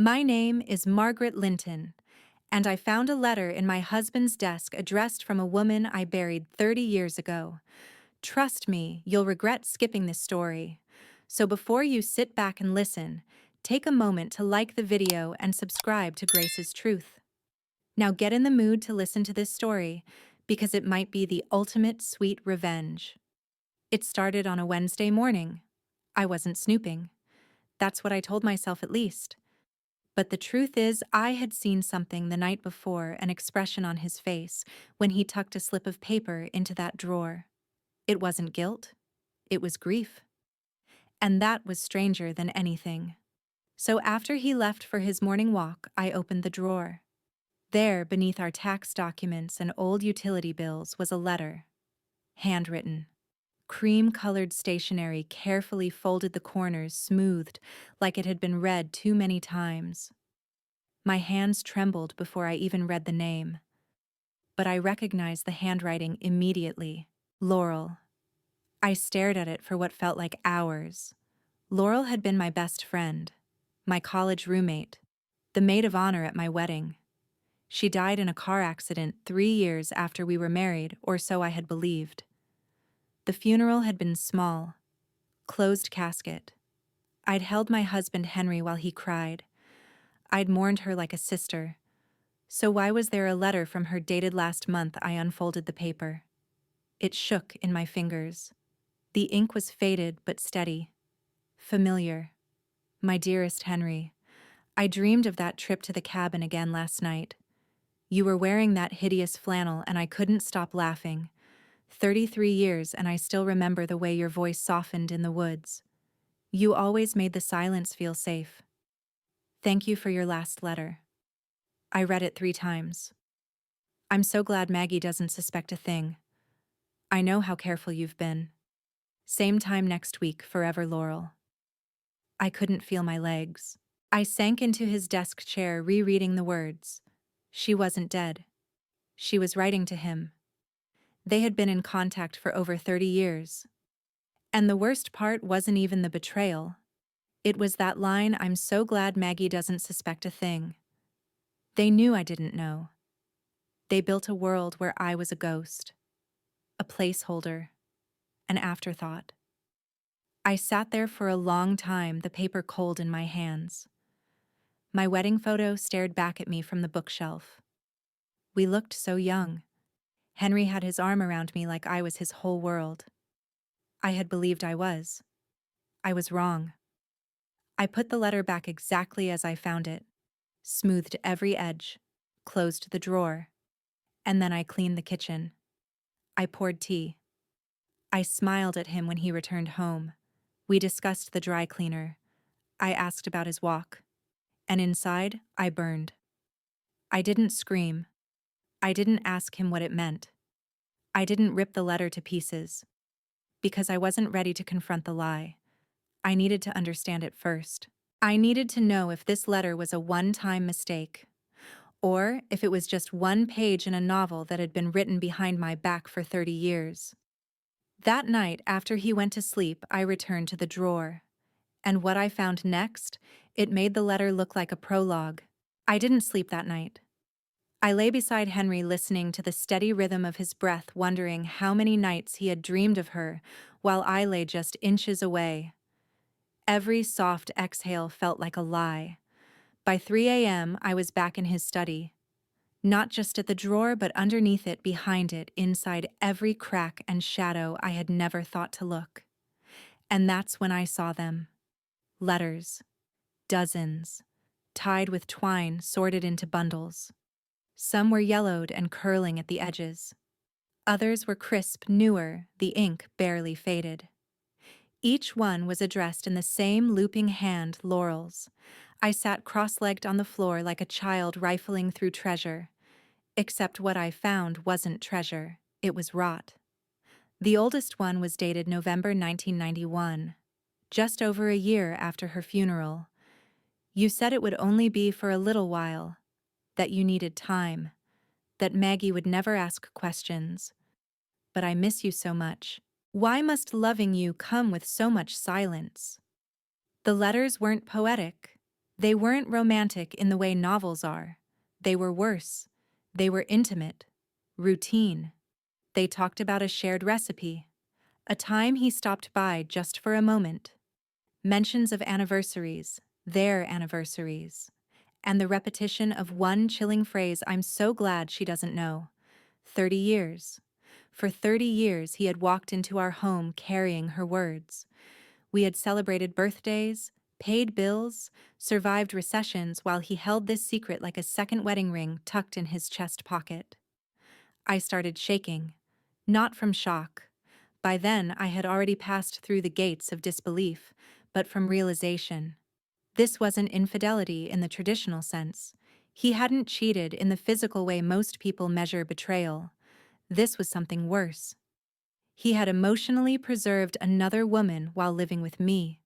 My name is Margaret Linton, and I found a letter in my husband's desk addressed from a woman I buried 30 years ago. Trust me, you'll regret skipping this story. So before you sit back and listen, take a moment to like the video and subscribe to Grace's Truth. Now get in the mood to listen to this story, because it might be the ultimate sweet revenge. It started on a Wednesday morning. I wasn't snooping. That's what I told myself at least. But the truth is, I had seen something the night before, an expression on his face, when he tucked a slip of paper into that drawer. It wasn't guilt, it was grief. And that was stranger than anything. So after he left for his morning walk, I opened the drawer. There, beneath our tax documents and old utility bills, was a letter. Handwritten. Cream-colored stationery carefully folded, the corners smoothed, like it had been read too many times. My hands trembled before I even read the name. But I recognized the handwriting immediately. Laurel. I stared at it for what felt like hours. Laurel had been my best friend, my college roommate, the maid of honor at my wedding. She died in a car accident 3 years after we were married, or so I had believed. The funeral had been small, closed casket. I'd held my husband Henry while he cried. I'd mourned her like a sister. So why was there a letter from her dated last month? I unfolded the paper. It shook in my fingers. The ink was faded but steady. Familiar. My dearest Henry, I dreamed of that trip to the cabin again last night. You were wearing that hideous flannel and I couldn't stop laughing. 33 years and I still remember the way your voice softened in the woods. You always made the silence feel safe. Thank you for your last letter. I read it 3 times. I'm so glad Maggie doesn't suspect a thing. I know how careful you've been. Same time next week, forever, Laurel. I couldn't feel my legs. I sank into his desk chair, rereading the words. She wasn't dead. She was writing to him. They had been in contact for over 30 years. And the worst part wasn't even the betrayal. It was that line, I'm so glad Maggie doesn't suspect a thing. They knew I didn't know. They built a world where I was a ghost. A placeholder. An afterthought. I sat there for a long time, the paper cold in my hands. My wedding photo stared back at me from the bookshelf. We looked so young. Henry had his arm around me like I was his whole world. I had believed I was. I was wrong. I put the letter back exactly as I found it, smoothed every edge, closed the drawer, and then I cleaned the kitchen. I poured tea. I smiled at him when he returned home. We discussed the dry cleaner. I asked about his walk. And inside, I burned. I didn't scream. I didn't ask him what it meant. I didn't rip the letter to pieces. Because I wasn't ready to confront the lie. I needed to understand it first. I needed to know if this letter was a one-time mistake, or if it was just one page in a novel that had been written behind my back for 30 years. That night, after he went to sleep, I returned to the drawer. And what I found next, it made the letter look like a prologue. I didn't sleep that night. I lay beside Henry, listening to the steady rhythm of his breath, wondering how many nights he had dreamed of her, while I lay just inches away. Every soft exhale felt like a lie. By 3 a.m., I was back in his study. Not just at the drawer, but underneath it, behind it, inside every crack and shadow I had never thought to look. And that's when I saw them. Letters. Dozens. Tied with twine, sorted into bundles. Some were yellowed and curling at the edges. Others were crisp, newer, the ink barely faded. Each one was addressed in the same looping hand, Laurel's. I sat cross-legged on the floor like a child rifling through treasure. Except what I found wasn't treasure, it was rot. The oldest one was dated November 1991, just over a year after her funeral. You said it would only be for a little while, that you needed time, that Maggie would never ask questions. But I miss you so much. Why must loving you come with so much silence? The letters weren't poetic. They weren't romantic in the way novels are. They were worse. They were intimate, routine. They talked about a shared recipe, a time he stopped by just for a moment, mentions of anniversaries, their anniversaries, and the repetition of one chilling phrase I'm so glad she doesn't know. 30 years. For 30 years he had walked into our home carrying her words. We had celebrated birthdays, paid bills, survived recessions while he held this secret like a second wedding ring tucked in his chest pocket. I started shaking, not from shock. By then I had already passed through the gates of disbelief, but from realization. This wasn't infidelity in the traditional sense. He hadn't cheated in the physical way most people measure betrayal. This was something worse. He had emotionally preserved another woman while living with me.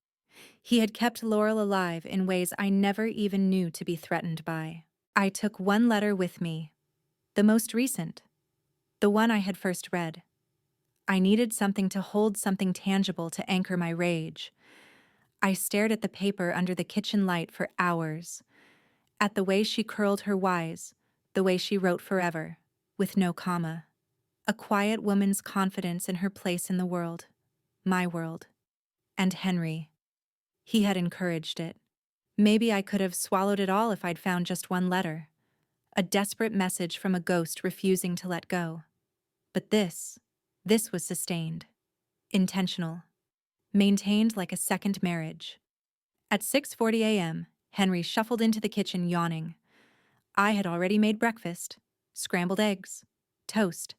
He had kept Laurel alive in ways I never even knew to be threatened by. I took one letter with me, the most recent, the one I had first read. I needed something to hold, something tangible to anchor my rage. I stared at the paper under the kitchen light for hours, at the way she curled her Y's, the way she wrote forever, with no comma. A quiet woman's confidence in her place in the world, my world. And Henry. He had encouraged it. Maybe I could have swallowed it all if I'd found just one letter. A desperate message from a ghost refusing to let go. But this was sustained. Intentional. Maintained like a second marriage. At 6:40 a.m., Henry shuffled into the kitchen yawning. I had already made breakfast. Scrambled eggs. Toast.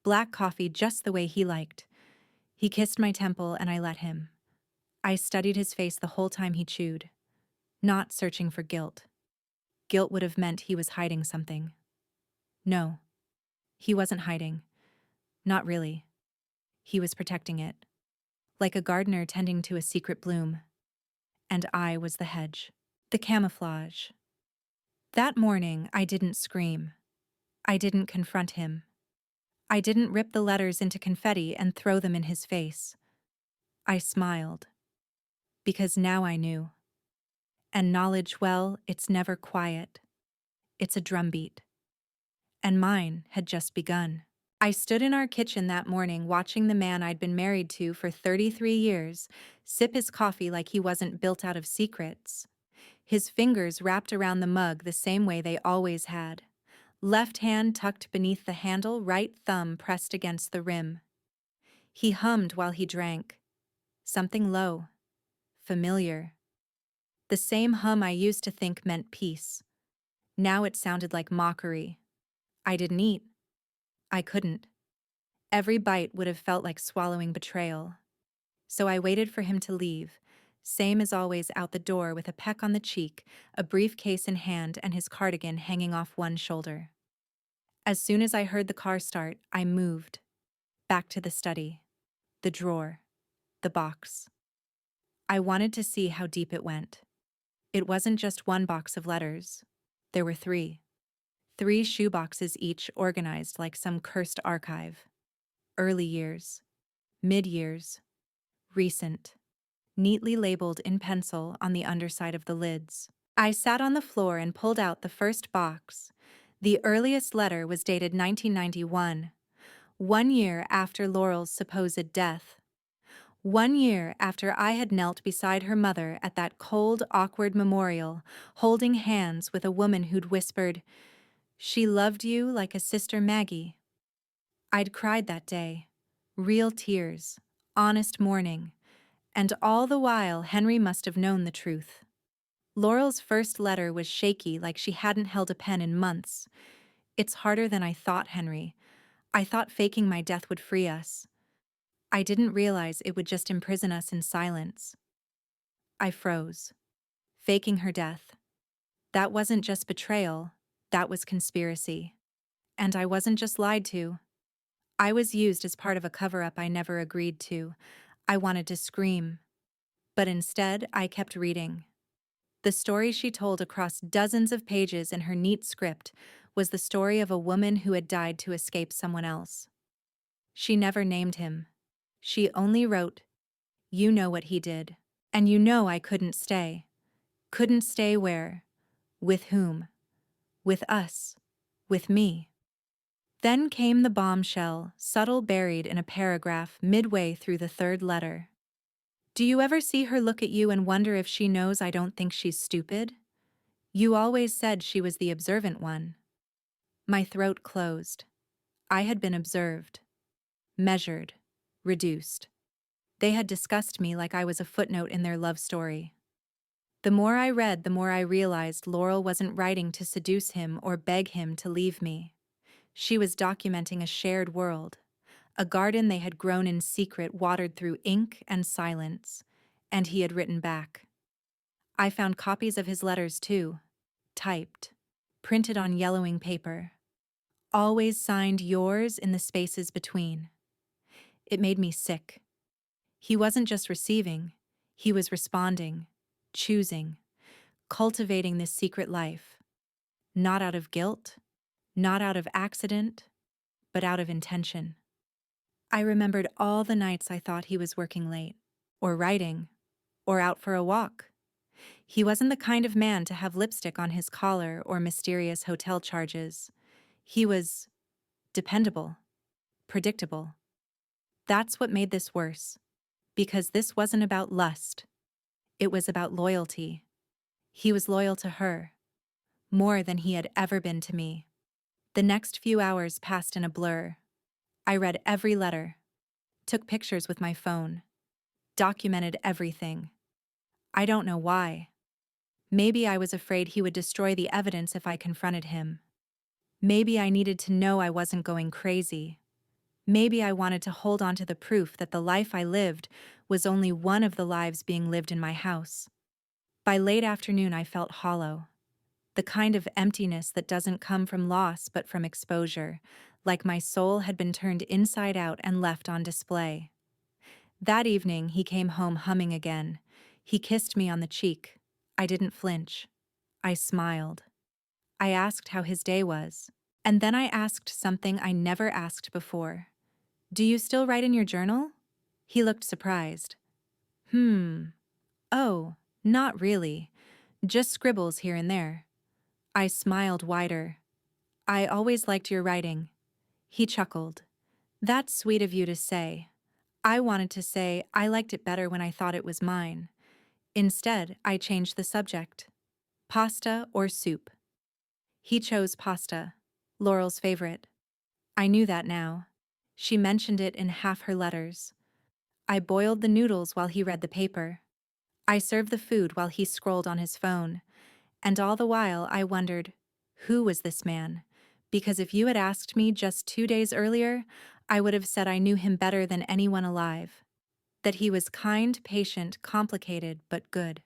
Black coffee just the way he liked. He kissed my temple and I let him. I studied his face the whole time he chewed. Not searching for guilt. Guilt would have meant he was hiding something. No. He wasn't hiding. Not really. He was protecting it. Like a gardener tending to a secret bloom. And I was the hedge. The camouflage. That morning, I didn't scream. I didn't confront him. I didn't rip the letters into confetti and throw them in his face. I smiled. Because now I knew. And knowledge, well, it's never quiet. It's a drumbeat. And mine had just begun. I stood in our kitchen that morning watching the man I'd been married to for 33 years sip his coffee like he wasn't built out of secrets. His fingers wrapped around the mug the same way they always had. Left hand tucked beneath the handle, right thumb pressed against the rim. He hummed while he drank. Something low. Familiar. The same hum I used to think meant peace. Now it sounded like mockery. I didn't eat. I couldn't. Every bite would have felt like swallowing betrayal. So I waited for him to leave, same as always out the door with a peck on the cheek, a briefcase in hand and his cardigan hanging off one shoulder. As soon as I heard the car start, I moved. Back to the study. The drawer. The box. I wanted to see how deep it went. It wasn't just one box of letters. There were three. 3 shoeboxes each organized like some cursed archive. Early years. Mid-years. Recent. Neatly labeled in pencil on the underside of the lids. I sat on the floor and pulled out the first box. The earliest letter was dated 1991, 1 year after Laurel's supposed death. 1 year after I had knelt beside her mother at that cold, awkward memorial, holding hands with a woman who'd whispered, "She loved you like a sister Maggie." I'd cried that day. Real tears, honest mourning, and all the while Henry must have known the truth. Laurel's first letter was shaky like she hadn't held a pen in months. "It's harder than I thought, Henry. I thought faking my death would free us. I didn't realize it would just imprison us in silence." I froze. Faking her death. That wasn't just betrayal, that was conspiracy. And I wasn't just lied to. I was used as part of a cover-up I never agreed to. I wanted to scream. But instead, I kept reading. The story she told across dozens of pages in her neat script was the story of a woman who had died to escape someone else. She never named him. She only wrote, "You know what he did. And you know I couldn't stay. Couldn't stay where? With whom? With us. With me. Then came the bombshell, subtle buried in a paragraph midway through the third letter. Do you ever see her look at you and wonder if she knows I don't think she's stupid? You always said she was the observant one. My throat closed. I had been observed, measured, reduced. They had discussed me like I was a footnote in their love story. The more I read, the more I realized Laurel wasn't writing to seduce him or beg him to leave me. She was documenting a shared world, a garden they had grown in secret, watered through ink and silence, and he had written back. I found copies of his letters too, typed, printed on yellowing paper, always signed yours in the spaces between. It made me sick. He wasn't just receiving, he was responding, choosing, cultivating this secret life, not out of guilt, not out of accident, but out of intention. I remembered all the nights I thought he was working late, or writing, or out for a walk. He wasn't the kind of man to have lipstick on his collar or mysterious hotel charges. He was dependable, predictable. That's what made this worse, because this wasn't about lust. It was about loyalty. He was loyal to her, more than he had ever been to me. The next few hours passed in a blur. I read every letter, took pictures with my phone, documented everything. I don't know why. Maybe I was afraid he would destroy the evidence if I confronted him. Maybe I needed to know I wasn't going crazy. Maybe I wanted to hold on to the proof that the life I lived was only one of the lives being lived in my house. By late afternoon, I felt hollow. The kind of emptiness that doesn't come from loss but from exposure, like my soul had been turned inside out and left on display. That evening, he came home humming again. He kissed me on the cheek. I didn't flinch. I smiled. I asked how his day was. And then I asked something I never asked before. Do you still write in your journal? He looked surprised. Oh, not really. Just scribbles here and there. I smiled wider. I always liked your writing. He chuckled. That's sweet of you to say. I wanted to say I liked it better when I thought it was mine. Instead, I changed the subject. Pasta or soup? He chose pasta, Laurel's favorite. I knew that now. She mentioned it in half her letters. I boiled the noodles while he read the paper. I served the food while he scrolled on his phone. And all the while I wondered, who was this man? Because if you had asked me just 2 days earlier, I would have said I knew him better than anyone alive. That he was kind, patient, complicated, but good.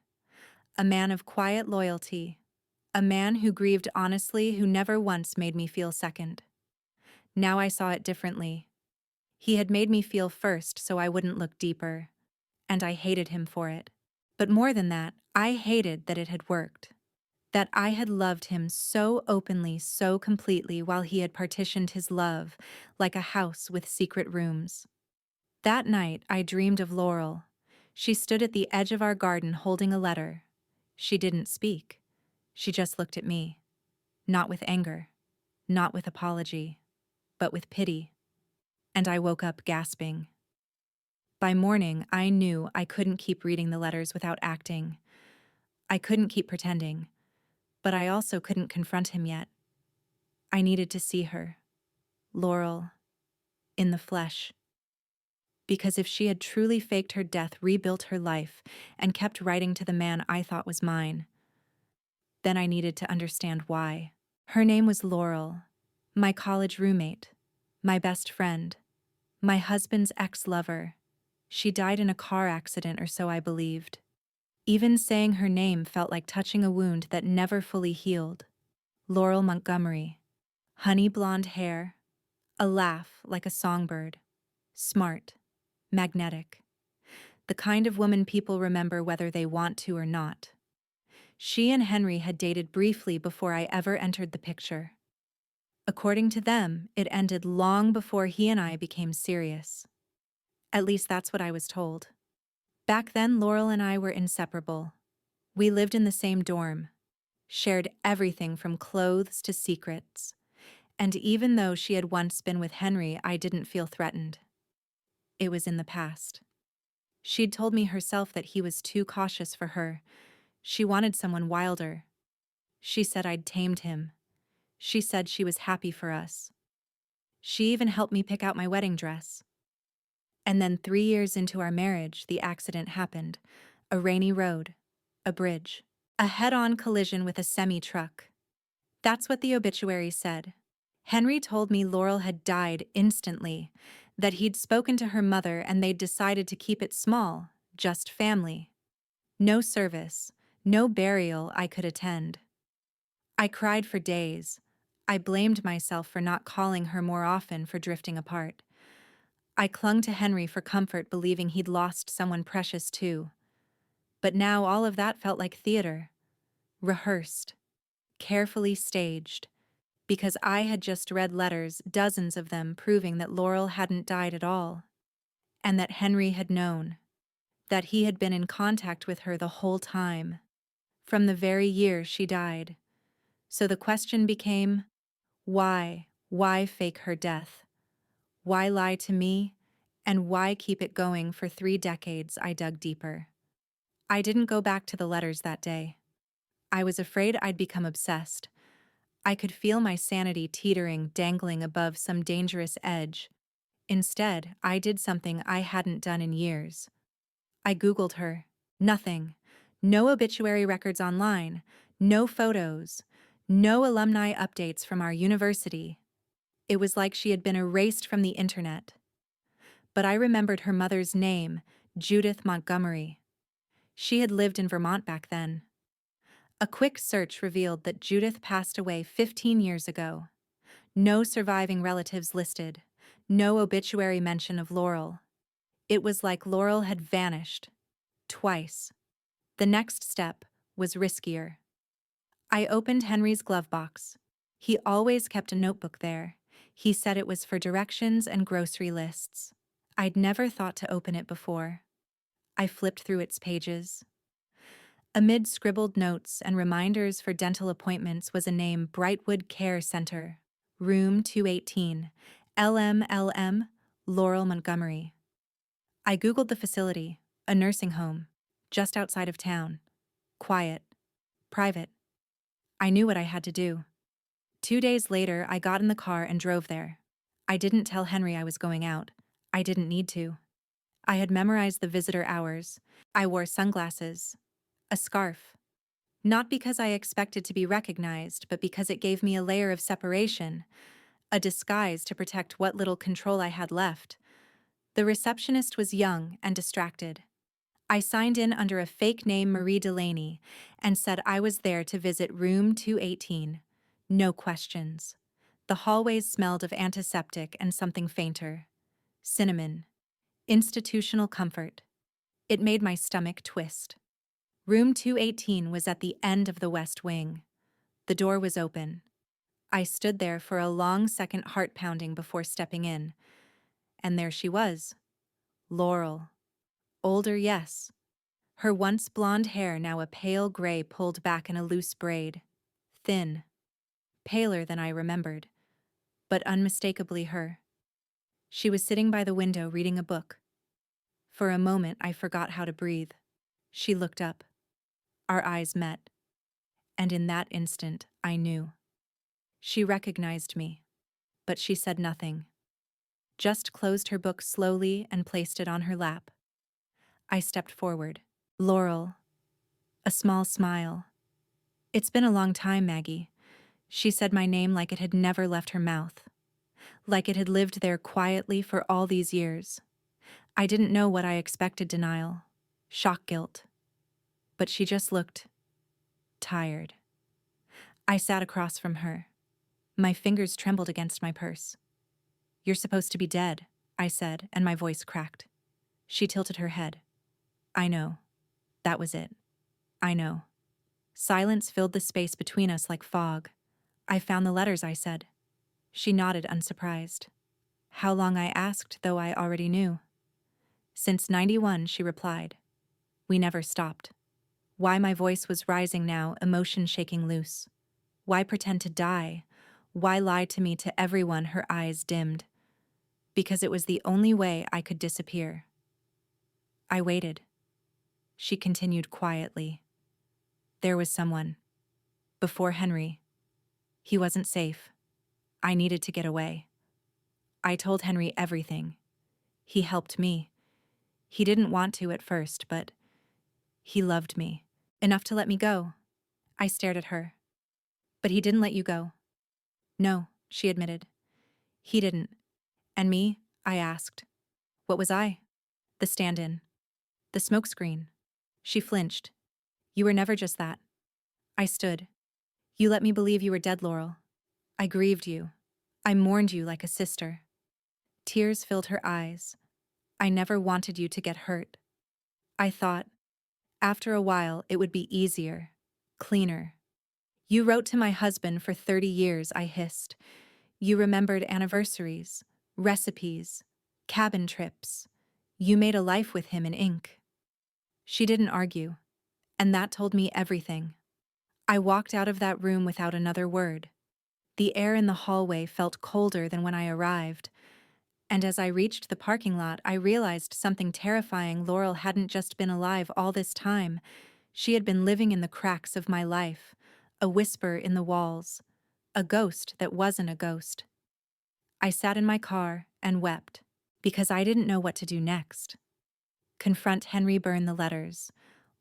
A man of quiet loyalty. A man who grieved honestly, who never once made me feel second. Now I saw it differently. He had made me feel first so I wouldn't look deeper. And I hated him for it. But more than that, I hated that it had worked. That I had loved him so openly, so completely, while he had partitioned his love, like a house with secret rooms. That night, I dreamed of Laurel. She stood at the edge of our garden holding a letter. She didn't speak. She just looked at me. Not with anger, not with apology, but with pity. And I woke up gasping. By morning, I knew I couldn't keep reading the letters without acting. I couldn't keep pretending, but I also couldn't confront him yet. I needed to see her, Laurel, in the flesh. Because if she had truly faked her death, rebuilt her life, and kept writing to the man I thought was mine, then I needed to understand why. Her name was Laurel, my college roommate, my best friend, my husband's ex-lover. She died in a car accident or so I believed. Even saying her name felt like touching a wound that never fully healed. Laurel Montgomery. Honey blonde hair. A laugh like a songbird. Smart. Magnetic. The kind of woman people remember whether they want to or not. She and Henry had dated briefly before I ever entered the picture. According to them, it ended long before he and I became serious. At least that's what I was told. Back then, Laurel and I were inseparable. We lived in the same dorm, shared everything from clothes to secrets. And even though she had once been with Henry, I didn't feel threatened. It was in the past. She'd told me herself that he was too cautious for her. She wanted someone wilder. She said I'd tamed him. She said she was happy for us. She even helped me pick out my wedding dress. And then 3 years into our marriage, the accident happened. A rainy road. A bridge. A head-on collision with a semi-truck. That's what the obituary said. Henry told me Laurel had died instantly, that he'd spoken to her mother and they'd decided to keep it small, just family. No service, no burial I could attend. I cried for days. I blamed myself for not calling her more often, for drifting apart. I clung to Henry for comfort, believing he'd lost someone precious too. But now all of that felt like theater. Rehearsed. Carefully staged. Because I had just read letters, dozens of them, proving that Laurel hadn't died at all. And that Henry had known. That he had been in contact with her the whole time. From the very year she died. So the question became, why? Why fake her death? Why lie to me? And why keep it going for 3 decades? I dug deeper. I didn't go back to the letters that day. I was afraid I'd become obsessed. I could feel my sanity teetering, dangling above some dangerous edge. Instead, I did something I hadn't done in years. I Googled her. Nothing. No obituary records online. No photos. No alumni updates from our university. It was like she had been erased from the internet. But I remembered her mother's name, Judith Montgomery. She had lived in Vermont back then. A quick search revealed that Judith passed away 15 years ago. No surviving relatives listed. No obituary mention of Laurel. It was like Laurel had vanished. Twice. The next step was riskier. I opened Henry's glove box. He always kept a notebook there. He said it was for directions and grocery lists. I'd never thought to open it before. I flipped through its pages. Amid scribbled notes and reminders for dental appointments was a name: Brightwood Care Center, Room 218, LMLM, Laurel Montgomery. I Googled the facility, a nursing home, just outside of town. Quiet. Private. I knew what I had to do. 2 days later, I got in the car and drove there. I didn't tell Henry I was going out. I didn't need to. I had memorized the visitor hours. I wore sunglasses. A scarf. Not because I expected to be recognized, but because it gave me a layer of separation, a disguise to protect what little control I had left. The receptionist was young and distracted. I signed in under a fake name, Marie Delaney, and said I was there to visit room 218. No questions. The hallways smelled of antiseptic and something fainter. Cinnamon. Institutional comfort. It made my stomach twist. Room 218 was at the end of the west wing. The door was open. I stood there for a long second, heart pounding, before stepping in. And there she was. Laurel. Older, yes. Her once blonde hair now a pale gray, pulled back in a loose braid. Thin. Paler than I remembered. But unmistakably her. She was sitting by the window reading a book. For a moment I forgot how to breathe. She looked up. Our eyes met. And in that instant, I knew. She recognized me. But she said nothing. Just closed her book slowly and placed it on her lap. I stepped forward. Laurel. A small smile. It's been a long time, Maggie. She said my name like it had never left her mouth. Like it had lived there quietly for all these years. I didn't know what I expected: denial, shock, guilt. But she just looked tired. I sat across from her. My fingers trembled against my purse. You're supposed to be dead, I said, and my voice cracked. She tilted her head. I know. That was it. I know. Silence filled the space between us like fog. I found the letters, I said. She nodded, unsurprised. How long, I asked, though I already knew. Since '91, she replied. We never stopped. Why my voice was rising now, emotion shaking loose. Why pretend to die? Why lie to me to everyone, her eyes dimmed? Because it was the only way I could disappear. I waited. She continued quietly. There was someone. Before Henry. He wasn't safe. I needed to get away. I told Henry everything. He helped me. He didn't want to at first, but he loved me. Enough to let me go. I stared at her. But he didn't let you go. No, she admitted. He didn't. And me? I asked. What was I? The stand-in. The smokescreen. She flinched. You were never just that. I stood. You let me believe you were dead, Laurel. I grieved you. I mourned you like a sister. Tears filled her eyes. I never wanted you to get hurt. I thought, after a while, it would be easier, cleaner. You wrote to my husband for 30 years, I hissed. You remembered anniversaries, recipes, cabin trips. You made a life with him in ink. She didn't argue, and that told me everything. I walked out of that room without another word. The air in the hallway felt colder than when I arrived, and as I reached the parking lot, I realized something terrifying. Laurel hadn't just been alive all this time. She had been living in the cracks of my life, a whisper in the walls, a ghost that wasn't a ghost. I sat in my car and wept, because I didn't know what to do next. Confront Henry, burn the letters,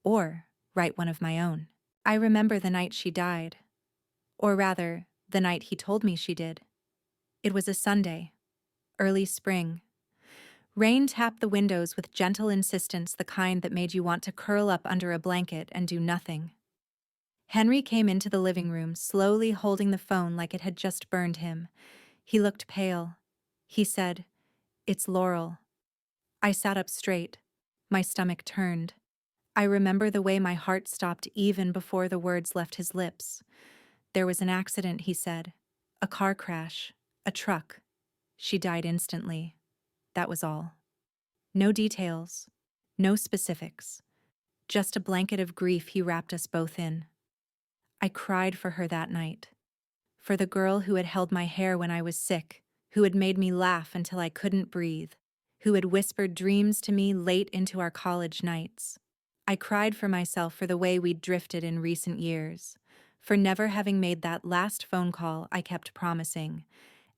or write one of my own. I remember the night she died, or rather, the night he told me she did. It was a Sunday, early spring. Rain tapped the windows with gentle insistence, the kind that made you want to curl up under a blanket and do nothing. Henry came into the living room, slowly holding the phone like it had just burned him. He looked pale. He said, "It's Laurel." I sat up straight. My stomach turned. I remember the way my heart stopped even before the words left his lips. There was an accident, he said. A car crash. A truck. She died instantly. That was all. No details. No specifics. Just a blanket of grief he wrapped us both in. I cried for her that night. For the girl who had held my hair when I was sick, who had made me laugh until I couldn't breathe, who had whispered dreams to me late into our college nights. I cried for myself for the way we'd drifted in recent years, for never having made that last phone call I kept promising,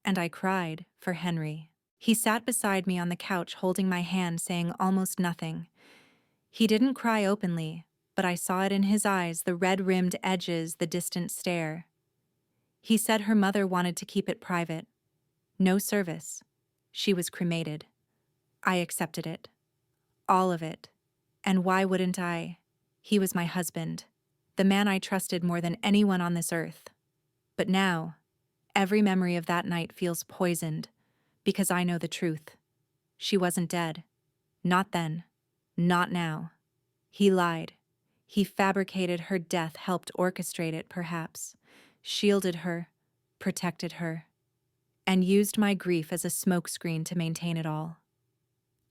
and I cried for Henry. He sat beside me on the couch holding my hand, saying almost nothing. He didn't cry openly, but I saw it in his eyes, the red-rimmed edges, the distant stare. He said her mother wanted to keep it private. No service. She was cremated. I accepted it. All of it. And why wouldn't I? He was my husband, the man I trusted more than anyone on this earth. But now, every memory of that night feels poisoned, because I know the truth. She wasn't dead. Not then. Not now. He lied. He fabricated her death, helped orchestrate it, perhaps, shielded her, protected her, and used my grief as a smokescreen to maintain it all.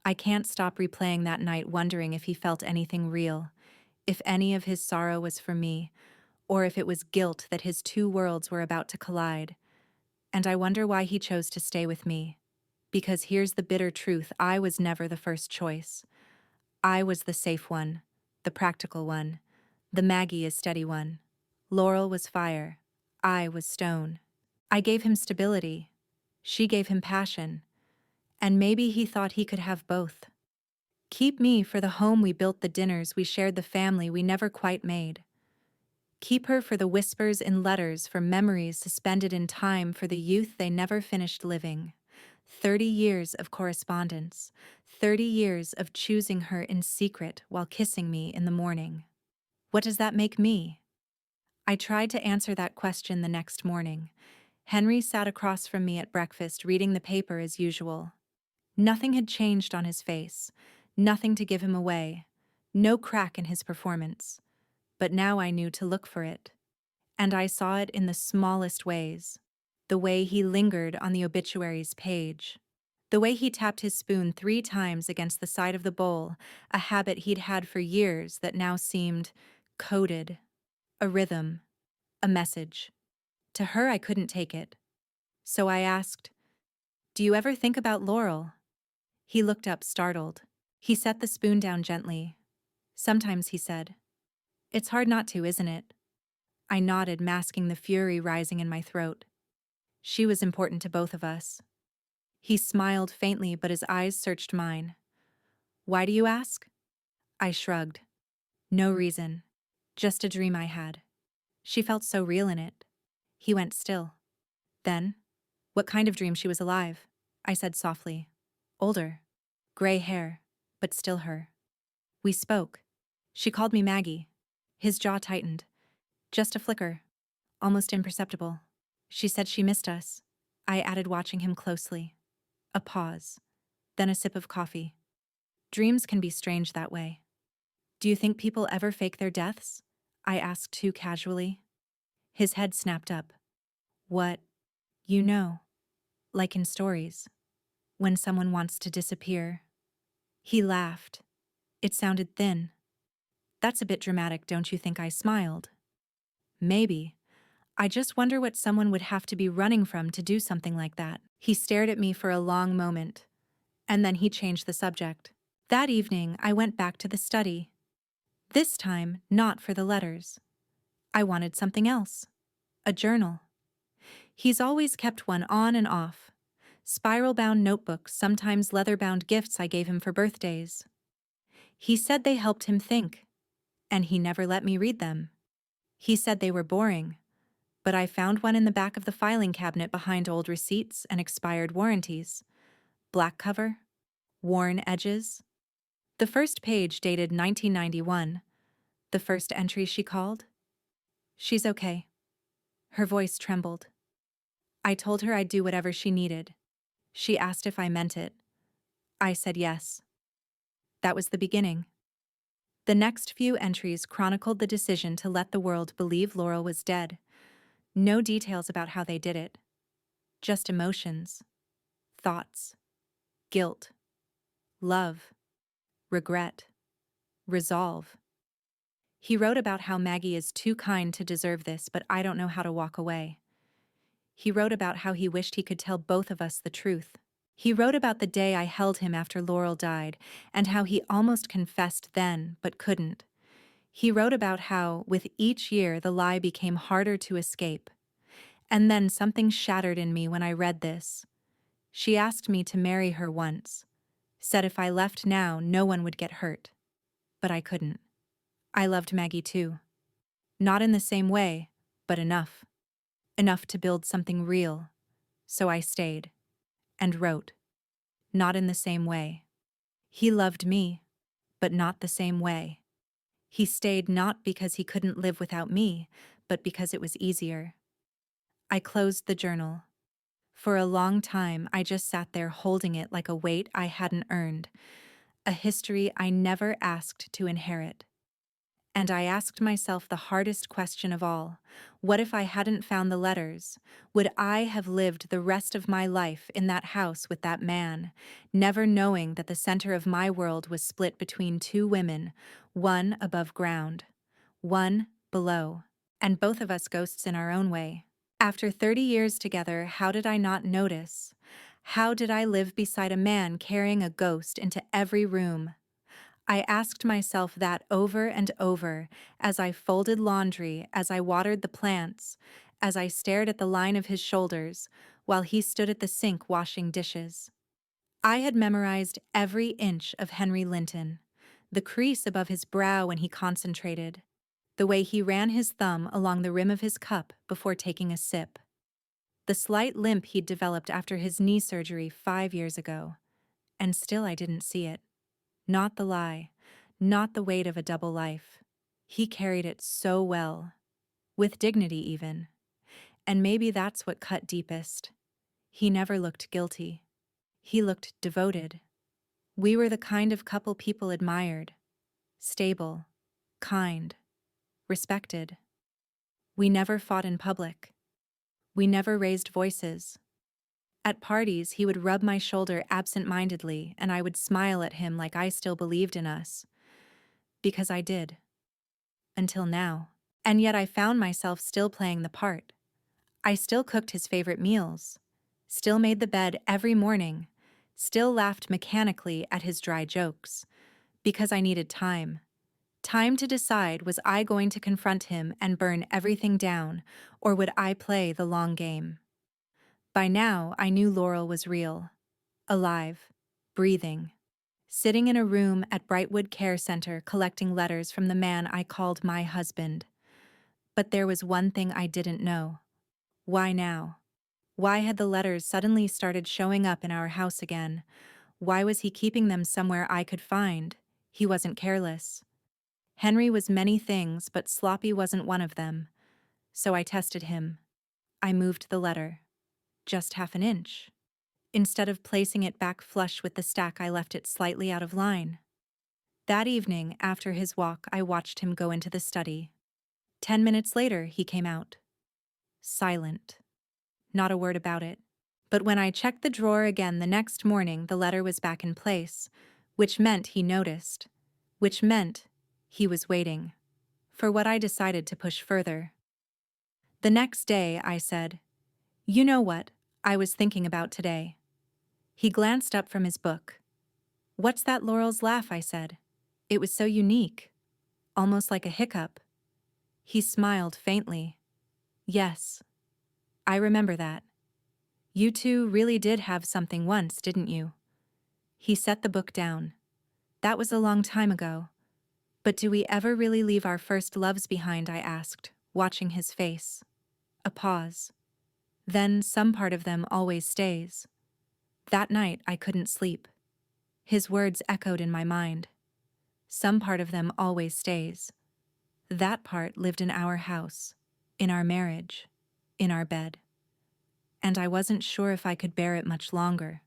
I can't stop replaying that night, wondering if he felt anything real, if any of his sorrow was for me, or if it was guilt that his two worlds were about to collide. And I wonder why he chose to stay with me. Because here's the bitter truth, I was never the first choice. I was the safe one, the practical one, the Maggie is steady one. Laurel was fire. I was stone. I gave him stability. She gave him passion. And maybe he thought he could have both. Keep me for the home we built, the dinners we shared, the family we never quite made. Keep her for the whispers in letters, for memories suspended in time, for the youth they never finished living. 30 years of correspondence. 30 years of choosing her in secret while kissing me in the morning. What does that make me? I tried to answer that question the next morning. Henry sat across from me at breakfast, reading the paper as usual. Nothing had changed on his face, nothing to give him away, no crack in his performance. But now I knew to look for it. And I saw it in the smallest ways. The way he lingered on the obituaries page. The way he tapped his spoon 3 times against the side of the bowl, a habit he'd had for years that now seemed coded, a rhythm, a message. To her, I couldn't take it. So I asked, "Do you ever think about Laurel?" He looked up, startled. He set the spoon down gently. "Sometimes," he said. "It's hard not to, isn't it?" I nodded, masking the fury rising in my throat. She was important to both of us. He smiled faintly, but his eyes searched mine. "Why do you ask?" I shrugged. "No reason. Just a dream I had." She felt so real in it. He went still. Then, "What kind of dream? She was alive," I said softly. "Older. Gray hair, but still her." We spoke. She called me Maggie. His jaw tightened. Just a flicker. Almost imperceptible. She said she missed us. I added, watching him closely. A pause. Then a sip of coffee. Dreams can be strange that way. "Do you think people ever fake their deaths?" I asked too casually. His head snapped up. "What? You know, like in stories, when someone wants to disappear." He laughed. It sounded thin. "That's a bit dramatic, don't you think?" I smiled. "Maybe. I just wonder what someone would have to be running from to do something like that." He stared at me for a long moment, and then he changed the subject. That evening, I went back to the study. This time, not for the letters. I wanted something else. A journal. He's always kept one on and off. Spiral-bound notebooks, sometimes leather-bound gifts I gave him for birthdays. He said they helped him think, and he never let me read them. He said they were boring, but I found one in the back of the filing cabinet behind old receipts and expired warranties. Black cover, worn edges. The first page dated 1991. The first entry she called. "She's okay." Her voice trembled. I told her I'd do whatever she needed. She asked if I meant it. I said yes. That was the beginning. The next few entries chronicled the decision to let the world believe Laurel was dead. No details about how they did it. Just emotions, thoughts, guilt, love, regret, resolve. He wrote about how Maggie is too kind to deserve this, but I don't know how to walk away. He wrote about how he wished he could tell both of us the truth. He wrote about the day I held him after Laurel died, and how he almost confessed then, but couldn't. He wrote about how, with each year, the lie became harder to escape. And then something shattered in me when I read this. She asked me to marry her once. Said if I left now, no one would get hurt. But I couldn't. I loved Maggie too. Not in the same way, but enough. Enough to build something real. So I stayed. And wrote. Not in the same way. He loved me, but not the same way. He stayed not because he couldn't live without me, but because it was easier. I closed the journal. For a long time, I just sat there holding it like a weight I hadn't earned, a history I never asked to inherit. And I asked myself the hardest question of all. What if I hadn't found the letters? Would I have lived the rest of my life in that house with that man, never knowing that the center of my world was split between two women, one above ground, one below, and both of us ghosts in our own way? After 30 years together, how did I not notice? How did I live beside a man carrying a ghost into every room? I asked myself that over and over as I folded laundry, as I watered the plants, as I stared at the line of his shoulders while he stood at the sink washing dishes. I had memorized every inch of Henry Linton, the crease above his brow when he concentrated, the way he ran his thumb along the rim of his cup before taking a sip, the slight limp he'd developed after his knee surgery 5 years ago, and still I didn't see it. Not the lie, not the weight of a double life. He carried it so well, with dignity even. And maybe that's what cut deepest. He never looked guilty. He looked devoted. We were the kind of couple people admired. Stable, kind, respected. We never fought in public. We never raised voices. At parties, he would rub my shoulder absent-mindedly, and I would smile at him like I still believed in us. Because I did. until now. And yet I found myself still playing the part. I still cooked his favorite meals, still made the bed every morning, still laughed mechanically at his dry jokes, because I needed time. Time to decide, was I going to confront him and burn everything down, or would I play the long game? By now, I knew Laurel was real, alive, breathing, sitting in a room at Brightwood Care Center collecting letters from the man I called my husband. But there was one thing I didn't know. Why now? Why had the letters suddenly started showing up in our house again? Why was he keeping them somewhere I could find? He wasn't careless. Henry was many things, but sloppy wasn't one of them. So I tested him. I moved the letter. Just half an inch. Instead of placing it back flush with the stack, I left it slightly out of line. That evening, after his walk, I watched him go into the study. 10 minutes later, he came out. Silent. Not a word about it. But when I checked the drawer again the next morning, the letter was back in place, which meant he noticed, which meant he was waiting for what I decided to push further. The next day, I said, "You know what I was thinking about today?" He glanced up from his book. "What's that Laurel's laugh?" I said. It was so unique, almost like a hiccup. He smiled faintly. "Yes, I remember that. You two really did have something once, didn't you?" He set the book down. "That was a long time ago. But do we ever really leave our first loves behind?" I asked, watching his face. A pause. "Then some part of them always stays." That night I couldn't sleep. His words echoed in my mind. Some part of them always stays. That part lived in our house, in our marriage, in our bed. And I wasn't sure if I could bear it much longer.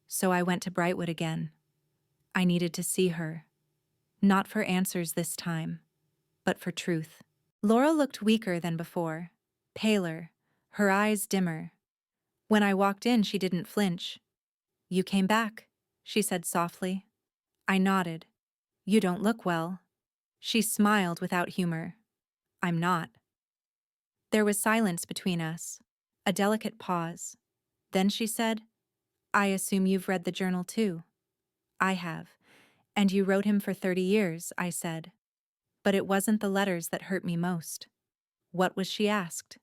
So I went to Brightwood again. I needed to see her. Not for answers this time, but for truth. Laurel looked weaker than before, paler, her eyes dimmer. When I walked in, she didn't flinch. "You came back," she said softly. I nodded. "You don't look well." She smiled without humor. "I'm not." There was silence between us, a delicate pause. Then she said, "I assume you've read the journal too." "I have. And you wrote him for 30 years, I said. But it wasn't the letters that hurt me most. What was, she asked.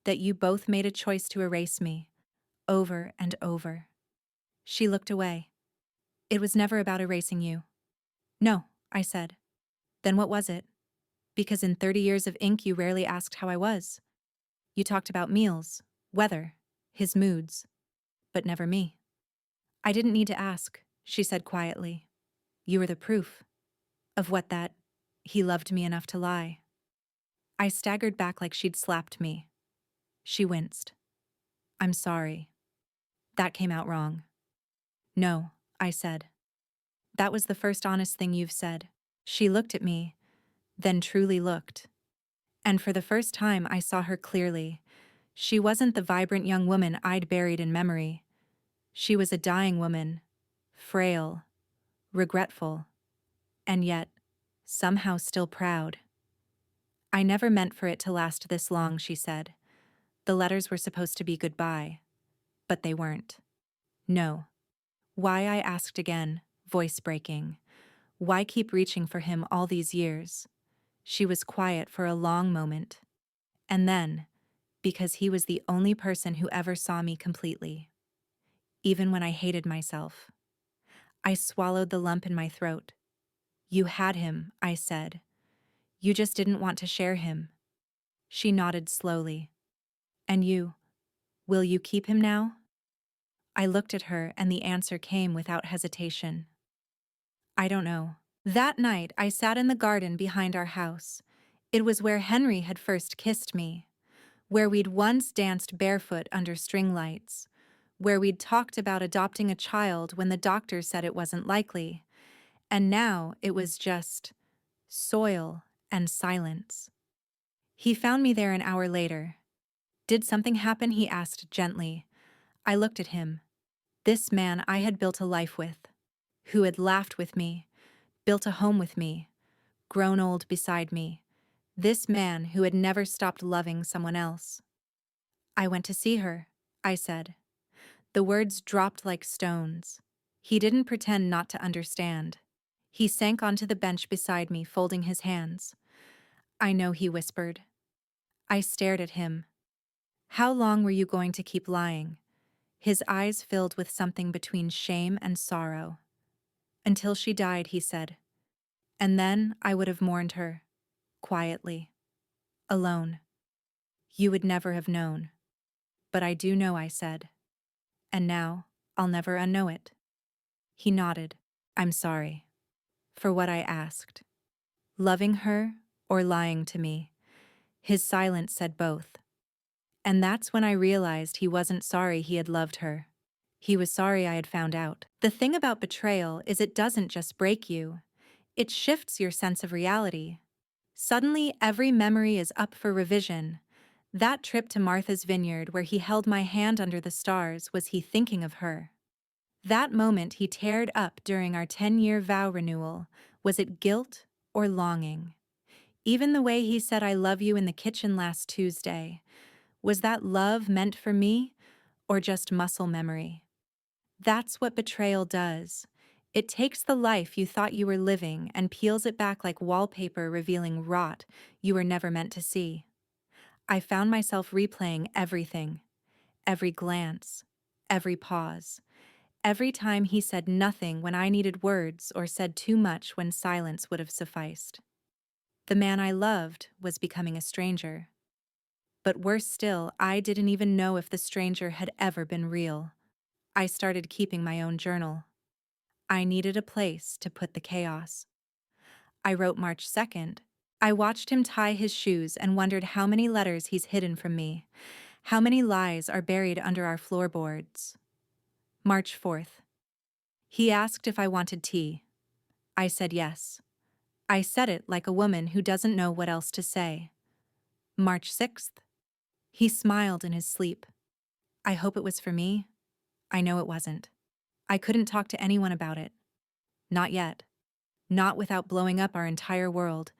That you both made a choice to erase me, over and over. She looked away. "It was never about erasing you." "No," I said. "Then what was it?" "Because in 30 years of ink you rarely asked how I was. You talked about meals, weather, his moods, but never me." "I didn't need to ask," she said quietly. "You were the proof." "Of what? That he loved me enough to lie?" I staggered back like she'd slapped me. She winced. "I'm sorry. That came out wrong." "No," I said. "That was the first honest thing you've said." She looked at me, then truly looked. And for the first time I saw her clearly. She wasn't the vibrant young woman I'd buried in memory. She was a dying woman, frail, regretful, and yet, somehow still proud. "I never meant for it to last this long," she said. "The letters were supposed to be goodbye, but they weren't." "No." Why, I asked again, voice breaking. Why keep reaching for him all these years? She was quiet for a long moment. And then, because he was the only person who ever saw me completely. Even when I hated myself. I swallowed the lump in my throat. "You had him," I said. "You just didn't want to share him." She nodded slowly. "And you, will you keep him now?" I looked at her and the answer came without hesitation. "I don't know." That night I sat in the garden behind our house. It was where Henry had first kissed me, where we'd once danced barefoot under string lights, where we'd talked about adopting a child when the doctor said it wasn't likely, and now it was just soil and silence. He found me there an hour later. "Did something happen?" he asked gently. I looked at him. This man I had built a life with, who had laughed with me, built a home with me, grown old beside me, this man who had never stopped loving someone else. "I went to see her," I said. The words dropped like stones. He didn't pretend not to understand. He sank onto the bench beside me, folding his hands. "I know," he whispered. I stared at him. "How long were you going to keep lying?" His eyes filled with something between shame and sorrow. "Until she died," he said. "And then I would have mourned her, quietly, alone. You would never have known." "But I do know," I said. "And now, I'll never unknow it." He nodded. "I'm sorry." For what I asked. Loving her or lying to me? His silence said both. And that's when I realized he wasn't sorry he had loved her. He was sorry I had found out. The thing about betrayal is it doesn't just break you. It shifts your sense of reality. Suddenly, every memory is up for revision. That trip to Martha's Vineyard where he held my hand under the stars, was he thinking of her? That moment he teared up during our 10-year vow renewal, was it guilt or longing? Even the way he said "I love you" in the kitchen last Tuesday, was that love meant for me or just muscle memory? That's what betrayal does. It takes the life you thought you were living and peels it back like wallpaper, revealing rot you were never meant to see. I found myself replaying everything, every glance, every pause, every time he said nothing when I needed words or said too much when silence would have sufficed. The man I loved was becoming a stranger. But worse still, I didn't even know if the stranger had ever been real. I started keeping my own journal. I needed a place to put the chaos. I wrote March 2nd. I watched him tie his shoes and wondered how many letters he's hidden from me, how many lies are buried under our floorboards. March 4th. He asked if I wanted tea. I said yes. I said it like a woman who doesn't know what else to say. March 6th. He smiled in his sleep. I hope it was for me. I know it wasn't. I couldn't talk to anyone about it. Not yet. Not without blowing up our entire world.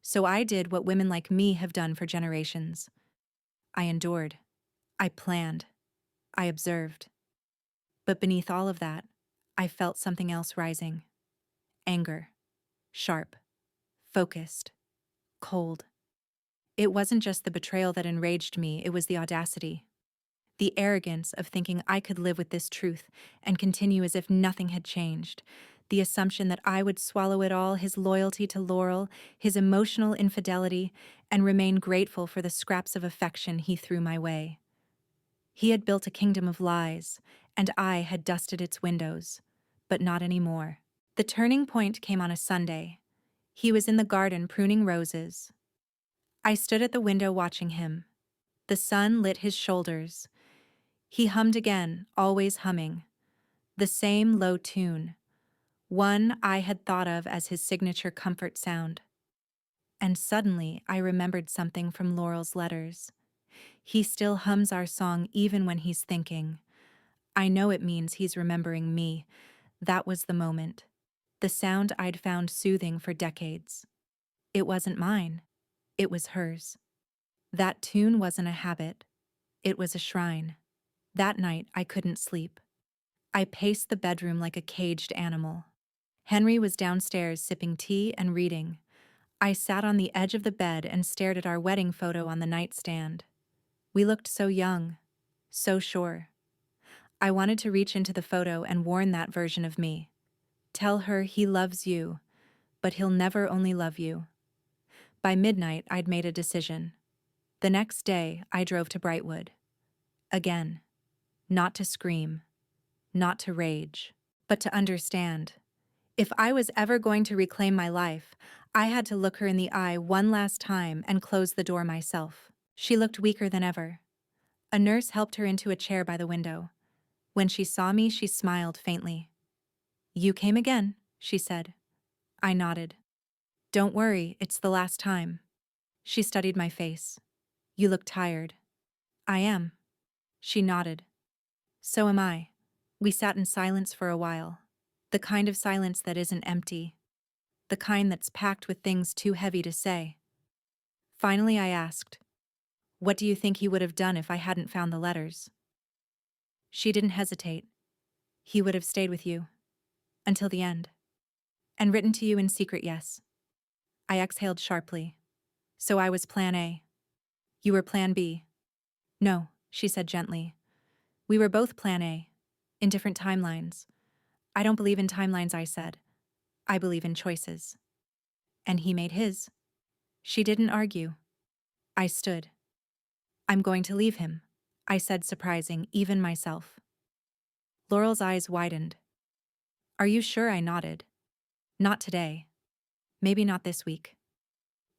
So I did what women like me have done for generations. I endured. I planned. I observed. But beneath all of that, I felt something else rising. Anger. Sharp. Focused. Cold. It wasn't just the betrayal that enraged me, it was the audacity. The arrogance of thinking I could live with this truth and continue as if nothing had changed. The assumption that I would swallow it all, his loyalty to Laurel, his emotional infidelity, and remain grateful for the scraps of affection he threw my way. He had built a kingdom of lies, and I had dusted its windows, but not anymore. The turning point came on a Sunday. He was in the garden pruning roses. I stood at the window watching him. The sun lit his shoulders. He hummed again, always humming. The same low tune, one I had thought of as his signature comfort sound. And suddenly I remembered something from Laurel's letters. He still hums our song even when he's thinking. I know it means he's remembering me. That was the moment. The sound I'd found soothing for decades. It wasn't mine. It was hers. That tune wasn't a habit. It was a shrine. That night I couldn't sleep. I paced the bedroom like a caged animal. Henry was downstairs sipping tea and reading. I sat on the edge of the bed and stared at our wedding photo on the nightstand. We looked so young, so sure. I wanted to reach into the photo and warn that version of me. Tell her he loves you, but he'll never only love you. By midnight, I'd made a decision. The next day, I drove to Brightwood. Again. Not to scream, not to rage, but to understand. If I was ever going to reclaim my life, I had to look her in the eye one last time and close the door myself. She looked weaker than ever. A nurse helped her into a chair by the window. When she saw me, she smiled faintly. "You came again," she said. I nodded. "Don't worry, it's the last time." She studied my face. "You look tired." "I am." She nodded. "So am I." We sat in silence for a while. The kind of silence that isn't empty. the kind that's packed with things too heavy to say. Finally, I asked, "What do you think he would have done if I hadn't found the letters?" She didn't hesitate. "He would have stayed with you. Until the end. And written to you in secret, yes." I exhaled sharply. "So I was plan A. You were plan B." "No," she said gently. "We were both plan A. In different timelines." "I don't believe in timelines," I said. "I believe in choices." "And he made his." She didn't argue. I stood. "I'm going to leave him," I said, surprising even myself. Laurel's eyes widened. "Are you sure?" I nodded. "Not today. Maybe not this week.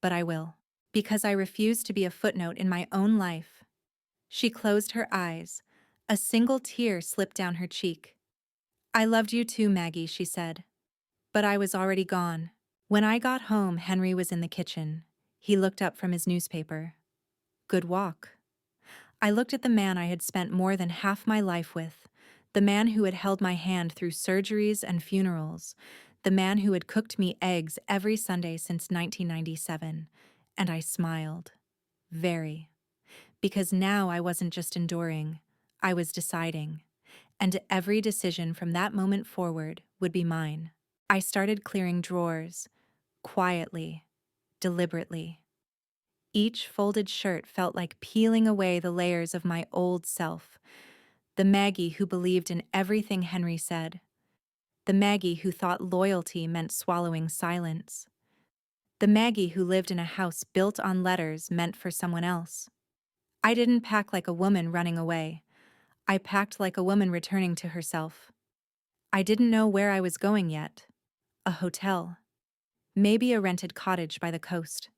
But I will. Because I refuse to be a footnote in my own life." She closed her eyes. A single tear slipped down her cheek. "I loved you too, Maggie," she said. But I was already gone. When I got home, Henry was in the kitchen. He looked up from his newspaper. "Good walk." I looked at the man I had spent more than half my life with, the man who had held my hand through surgeries and funerals, the man who had cooked me eggs every Sunday since 1997, and I smiled. Very. Because now I wasn't just enduring, I was deciding, and every decision from that moment forward would be mine. I started clearing drawers, quietly, deliberately. Each folded shirt felt like peeling away the layers of my old self, the Maggie who believed in everything Henry said, the Maggie who thought loyalty meant swallowing silence, the Maggie who lived in a house built on letters meant for someone else. I didn't pack like a woman running away. I packed like a woman returning to herself. I didn't know where I was going yet. A hotel. Maybe a rented cottage by the coast.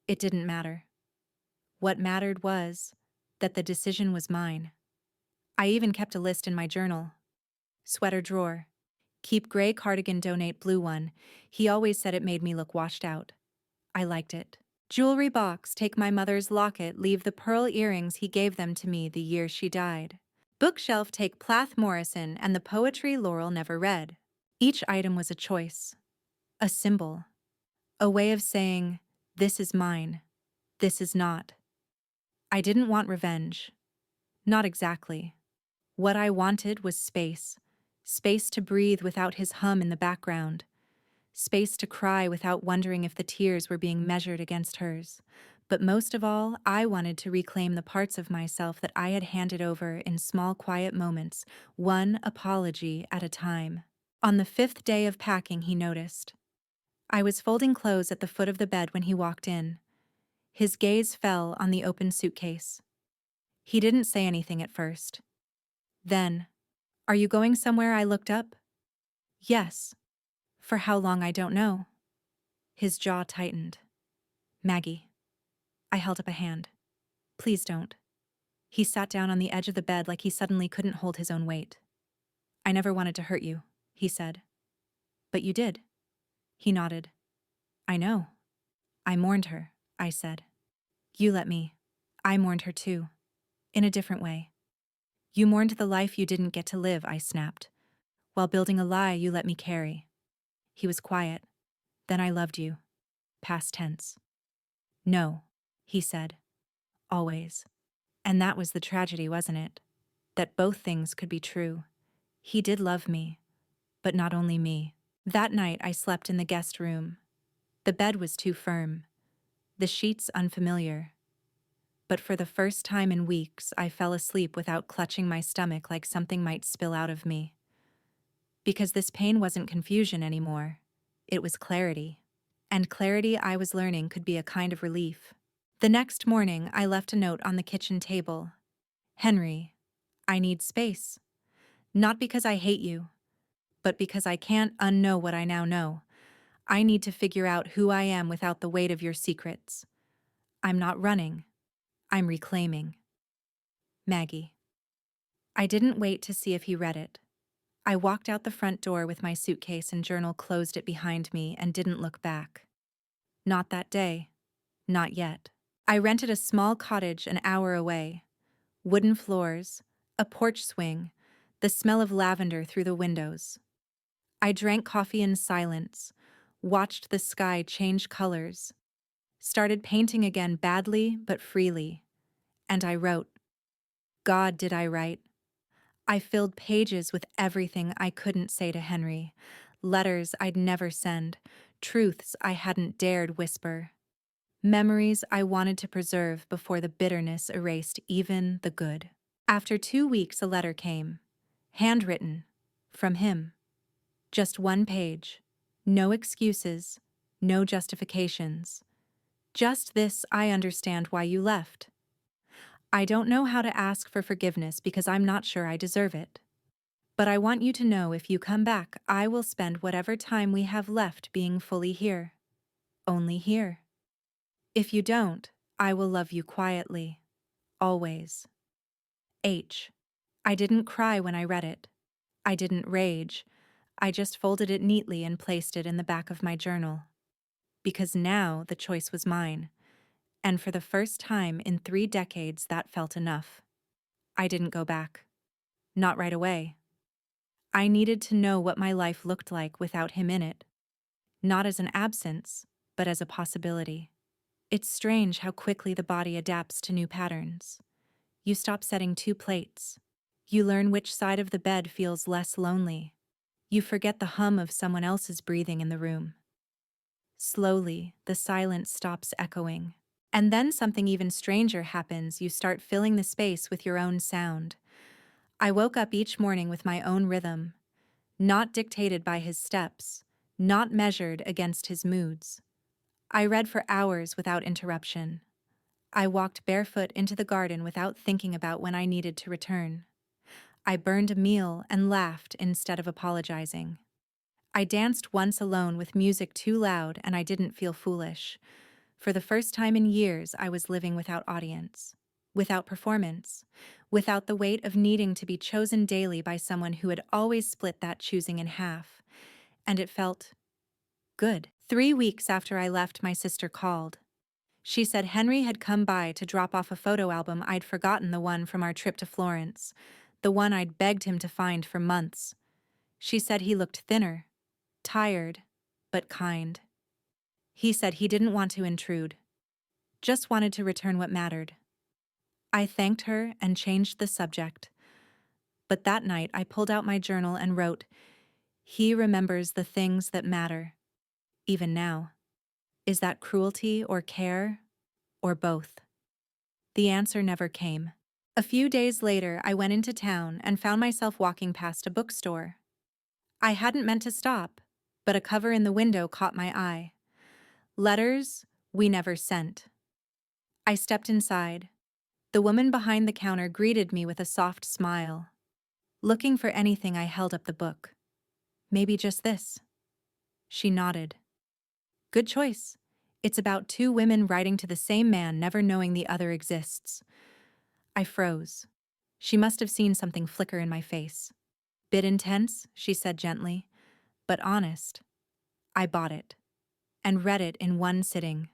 It didn't matter. What mattered was that the decision was mine. I even kept a list in my journal. Sweater drawer. Keep gray cardigan, donate blue one. He always said it made me look washed out. I liked it. Jewelry box, take my mother's locket, leave the pearl earrings, he gave them to me the year she died. Bookshelf, take Plath Morrison and the poetry Laurel never read. Each item was a choice, a symbol, a way of saying, this is mine, this is not. I didn't want revenge. Not exactly. What I wanted was space. Space to breathe without his hum in the background. Space to cry without wondering if the tears were being measured against hers. But most of all, I wanted to reclaim the parts of myself that I had handed over in small, quiet moments, one apology at a time. On the 5th day of packing, he noticed. I was folding clothes at the foot of the bed when he walked in. His gaze fell on the open suitcase. He didn't say anything at first. Then, "Are you going somewhere?" I looked up. "Yes. For how long, I don't know." His jaw tightened. "Maggie." I held up a hand. "Please don't." He sat down on the edge of the bed like he suddenly couldn't hold his own weight. "I never wanted to hurt you," he said. "But you did." He nodded. "I know." "I mourned her," I said. "You let me. I mourned her too. In a different way." "You mourned the life you didn't get to live," I snapped, "while building a lie you let me carry." He was quiet. "Then I loved you. Past tense." "No," he said. "Always." And that was the tragedy, wasn't it? That both things could be true. He did love me, but not only me. That night I slept in the guest room. The bed was too firm, the sheets unfamiliar. But for the first time in weeks, I fell asleep without clutching my stomach like something might spill out of me. Because this pain wasn't confusion anymore. It was clarity. And clarity, I was learning, could be a kind of relief. The next morning, I left a note on the kitchen table. "Henry, I need space. Not because I hate you, but because I can't unknow what I now know. I need to figure out who I am without the weight of your secrets. I'm not running. I'm reclaiming. Maggie." I didn't wait to see if he read it. I walked out the front door with my suitcase and journal, closed it behind me, and didn't look back. Not that day. Not yet. I rented a small cottage an hour away. Wooden floors, a porch swing, the smell of lavender through the windows. I drank coffee in silence, watched the sky change colors, started painting again badly but freely, and I wrote. God, did I write? I filled pages with everything I couldn't say to Henry, letters I'd never send, truths I hadn't dared whisper, memories I wanted to preserve before the bitterness erased even the good. After 2 weeks, a letter came, handwritten, from him. Just one page. No excuses, no justifications. Just this: I understand why you left. I don't know how to ask for forgiveness because I'm not sure I deserve it. But I want you to know if you come back, I will spend whatever time we have left being fully here. Only here. If you don't, I will love you quietly. Always. H. I didn't cry when I read it. I didn't rage. I just folded it neatly and placed it in the back of my journal. Because now the choice was mine. And for the first time in 3 decades, that felt enough. I didn't go back. Not right away. I needed to know what my life looked like without him in it. Not as an absence, but as a possibility. It's strange how quickly the body adapts to new patterns. You stop setting 2 plates. You learn which side of the bed feels less lonely. You forget the hum of someone else's breathing in the room. Slowly, the silence stops echoing. And then something even stranger happens. You start filling the space with your own sound. I woke up each morning with my own rhythm, not dictated by his steps, not measured against his moods. I read for hours without interruption. I walked barefoot into the garden without thinking about when I needed to return. I burned a meal and laughed instead of apologizing. I danced once alone with music too loud, and I didn't feel foolish. For the first time in years, I was living without audience, without performance, without the weight of needing to be chosen daily by someone who had always split that choosing in half. And it felt good. 3 weeks after I left, my sister called. She said Henry had come by to drop off a photo album. I'd forgotten, the one from our trip to Florence, the one I'd begged him to find for months. She said he looked thinner, tired, but kind. He said he didn't want to intrude, just wanted to return what mattered. I thanked her and changed the subject. But that night I pulled out my journal and wrote, "He remembers the things that matter, even now." Is that cruelty or care, or both? The answer never came. A few days later, I went into town and found myself walking past a bookstore. I hadn't meant to stop, but a cover in the window caught my eye. Letters we never sent. I stepped inside. The woman behind the counter greeted me with a soft smile. Looking for anything, I held up the book. Maybe just this. She nodded. Good choice. It's about 2 women writing to the same man, never knowing the other exists. I froze. She must have seen something flicker in my face. Bit intense, she said gently, but honest. I bought it and read it in one sitting.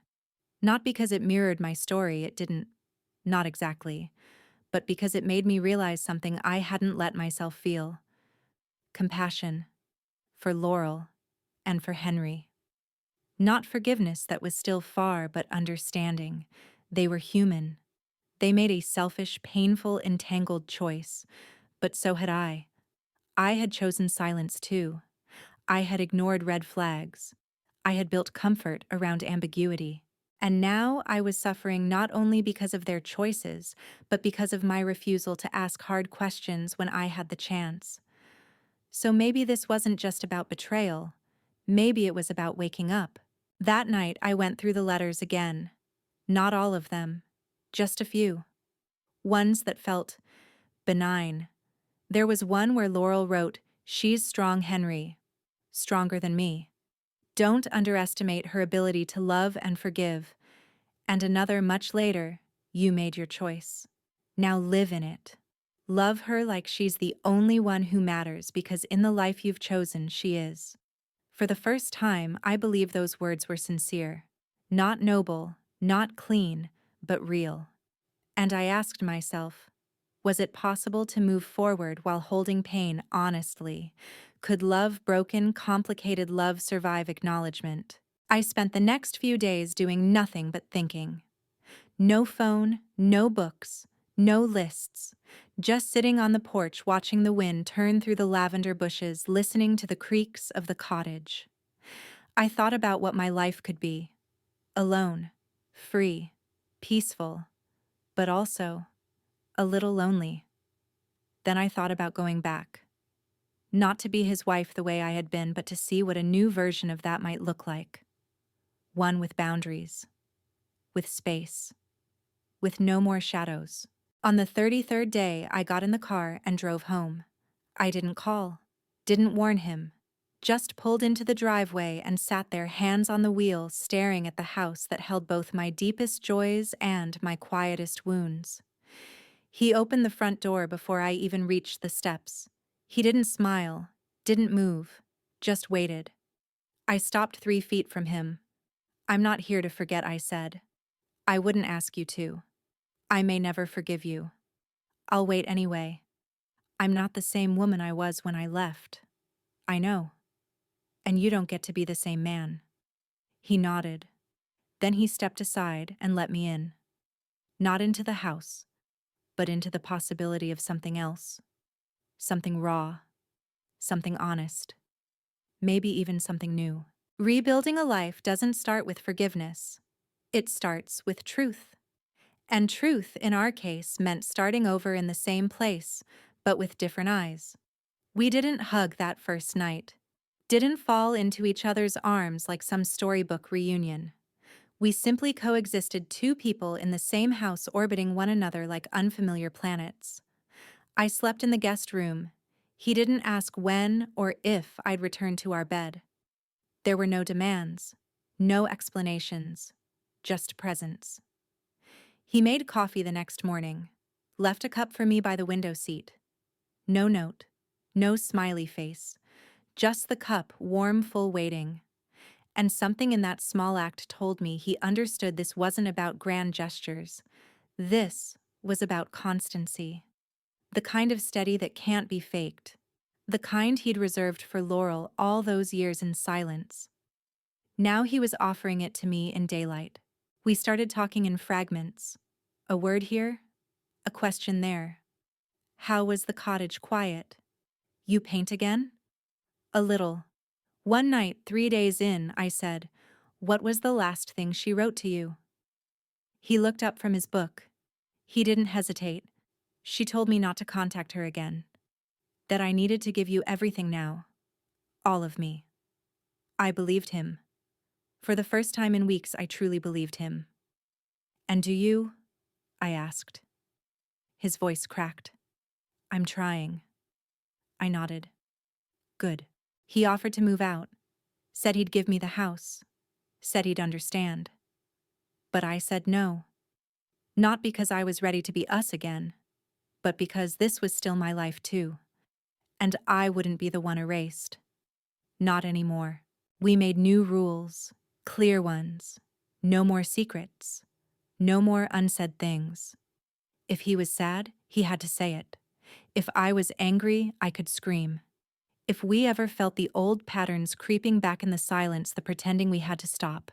Not because it mirrored my story, it didn't. Not exactly. But because it made me realize something I hadn't let myself feel. Compassion. For Laurel. And for Henry. Not forgiveness, that was still far, but understanding. They were human. They made a selfish, painful, entangled choice. But so had I. I had chosen silence too. I had ignored red flags. I had built comfort around ambiguity. And now I was suffering not only because of their choices, but because of my refusal to ask hard questions when I had the chance. So maybe this wasn't just about betrayal. Maybe it was about waking up. That night I went through the letters again. Not all of them. Just a few. Ones that felt benign. There was one where Laurel wrote, "She's strong, Henry. Stronger than me. Don't underestimate her ability to love and forgive." And another much later, "You made your choice. Now live in it. Love her like she's the only one who matters, because in the life you've chosen, she is." For the first time, I believe those words were sincere. Not noble, not clean, but real. And I asked myself, was it possible to move forward while holding pain honestly? Could love broken, complicated love survive acknowledgement? I spent the next few days doing nothing but thinking. No phone, no books, no lists. Just sitting on the porch watching the wind turn through the lavender bushes, listening to the creaks of the cottage. I thought about what my life could be. Alone, free, peaceful, but also a little lonely. Then I thought about going back. Not to be his wife the way I had been, but to see what a new version of that might look like. One with boundaries, with space, with no more shadows. On the 33rd day, I got in the car and drove home. I didn't call, didn't warn him, just pulled into the driveway and sat there, hands on the wheel, staring at the house that held both my deepest joys and my quietest wounds. He opened the front door before I even reached the steps. He didn't smile, didn't move, just waited. I stopped 3 feet from him. "I'm not here to forget," I said. "I wouldn't ask you to. I may never forgive you. I'll wait anyway. I'm not the same woman I was when I left. I know. And you don't get to be the same man." He nodded. Then he stepped aside and let me in. Not into the house, but into the possibility of something else. Something raw. Something honest. Maybe even something new. Rebuilding a life doesn't start with forgiveness. It starts with truth. And truth, in our case, meant starting over in the same place, but with different eyes. We didn't hug that first night. Didn't fall into each other's arms like some storybook reunion. We simply coexisted, two people in the same house orbiting one another like unfamiliar planets. I slept in the guest room. He didn't ask when or if I'd return to our bed. There were no demands, no explanations, just presence. He made coffee the next morning, left a cup for me by the window seat. No note, no smiley face, just the cup, warm, full, waiting. And something in that small act told me he understood this wasn't about grand gestures. This was about constancy. The kind of steady that can't be faked. The kind he'd reserved for Laurel all those years in silence. Now he was offering it to me in daylight. We started talking in fragments. A word here, a question there. How was the cottage quiet? You paint again? A little. One night, 3 days in, I said, "What was the last thing she wrote to you?" He looked up from his book. He didn't hesitate. "She told me not to contact her again. That I needed to give you everything now. All of me." I believed him. For the first time in weeks, I truly believed him. "And do you?" I asked. His voice cracked. "I'm trying." I nodded. "Good." He offered to move out. Said he'd give me the house. Said he'd understand. But I said no. Not because I was ready to be us again, but because this was still my life too. And I wouldn't be the one erased. Not anymore. We made new rules, clear ones. No more secrets. No more unsaid things. If he was sad, he had to say it. If I was angry, I could scream. If we ever felt the old patterns creeping back in the silence, the pretending, we had to stop.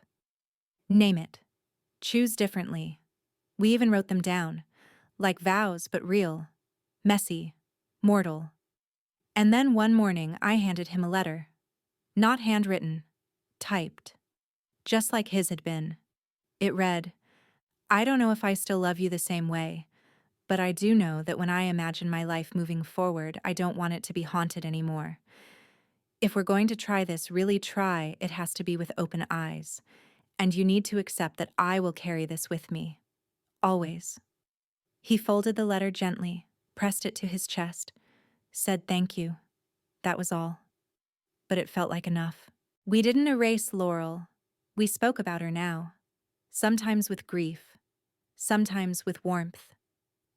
Name it. Choose differently. We even wrote them down. Like vows, but real. Messy. Mortal. And then one morning, I handed him a letter. Not handwritten. Typed. Just like his had been. It read, "I don't know if I still love you the same way, but I do know that when I imagine my life moving forward, I don't want it to be haunted anymore. If we're going to try this, really try, it has to be with open eyes. And you need to accept that I will carry this with me. Always." He folded the letter gently, pressed it to his chest, said thank you. That was all. But it felt like enough. We didn't erase Laurel. We spoke about her now. Sometimes with grief. Sometimes with warmth.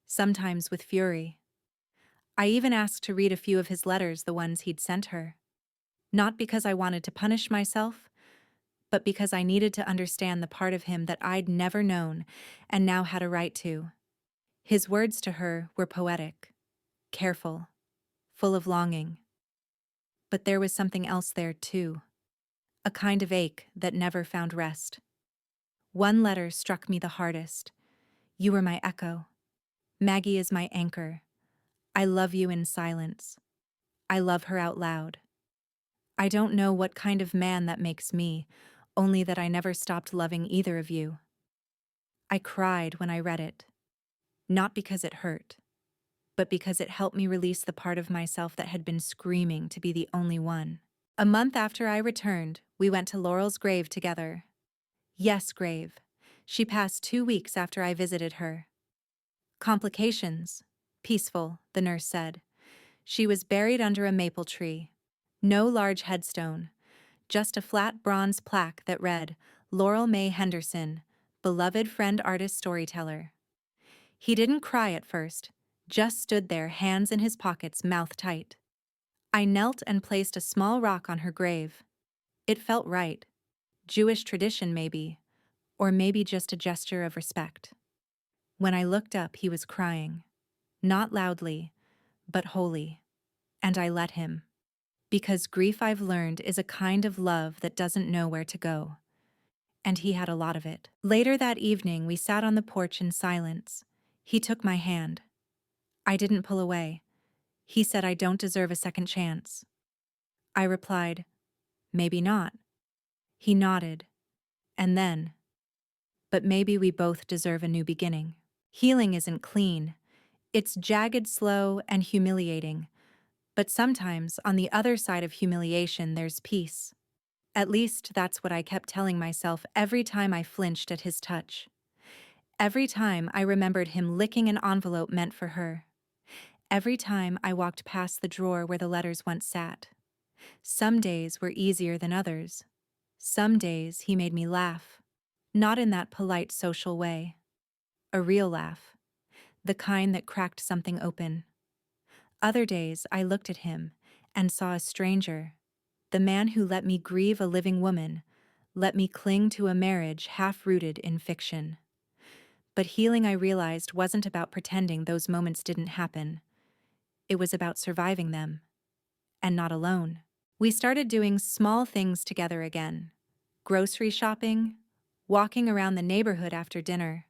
Sometimes with fury. I even asked to read a few of his letters, the ones he'd sent her. Not because I wanted to punish myself, but because I needed to understand the part of him that I'd never known and now had a right to. His words to her were poetic, careful, full of longing. But there was something else there, too. A kind of ache that never found rest. One letter struck me the hardest. You were my echo. Maggie is my anchor. I love you in silence. I love her out loud. I don't know what kind of man that makes me, only that I never stopped loving either of you. I cried when I read it. Not because it hurt, but because it helped me release the part of myself that had been screaming to be the only one. A month after I returned, we went to Laurel's grave together. Yes, grave. She passed 2 weeks after I visited her. Complications. Peaceful, the nurse said. She was buried under a maple tree. No large headstone, just a flat bronze plaque that read, Laurel May Henderson, beloved friend artist storyteller. He didn't cry at first, just stood there, hands in his pockets, mouth tight. I knelt and placed a small rock on her grave. It felt right. Jewish tradition, maybe. Or maybe just a gesture of respect. When I looked up, he was crying. Not loudly, but wholly. And I let him. Because grief, I've learned, is a kind of love that doesn't know where to go. And he had a lot of it. Later that evening, we sat on the porch in silence. He took my hand. I didn't pull away. He said, I don't deserve a second chance. I replied, maybe not. He nodded. And then, but maybe we both deserve a new beginning. Healing isn't clean. It's jagged, slow, and humiliating. But sometimes, on the other side of humiliation, there's peace. At least that's what I kept telling myself every time I flinched at his touch. Every time I remembered him licking an envelope meant for her. Every time I walked past the drawer where the letters once sat. Some days were easier than others. Some days he made me laugh. Not in that polite social way. A real laugh. The kind that cracked something open. Other days I looked at him and saw a stranger. The man who let me grieve a living woman, let me cling to a marriage half-rooted in fiction. But healing, I realized, wasn't about pretending those moments didn't happen. It was about surviving them. And not alone. We started doing small things together again. Grocery shopping, walking around the neighborhood after dinner,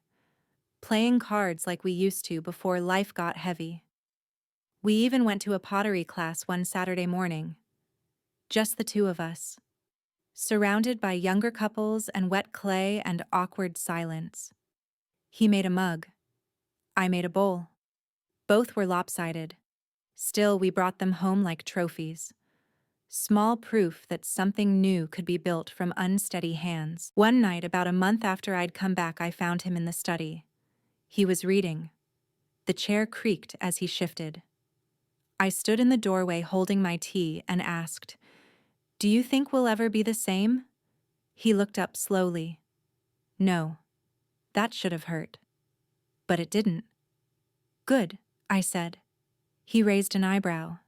playing cards like we used to before life got heavy. We even went to a pottery class one Saturday morning. Just the two of us. Surrounded by younger couples and wet clay and awkward silence. He made a mug. I made a bowl. Both were lopsided. Still, we brought them home like trophies. Small proof that something new could be built from unsteady hands. One night, about a month after I'd come back, I found him in the study. He was reading. The chair creaked as he shifted. I stood in the doorway holding my tea and asked, "Do you think we'll ever be the same?" He looked up slowly. No. That should have hurt. But it didn't. Good, I said. He raised an eyebrow.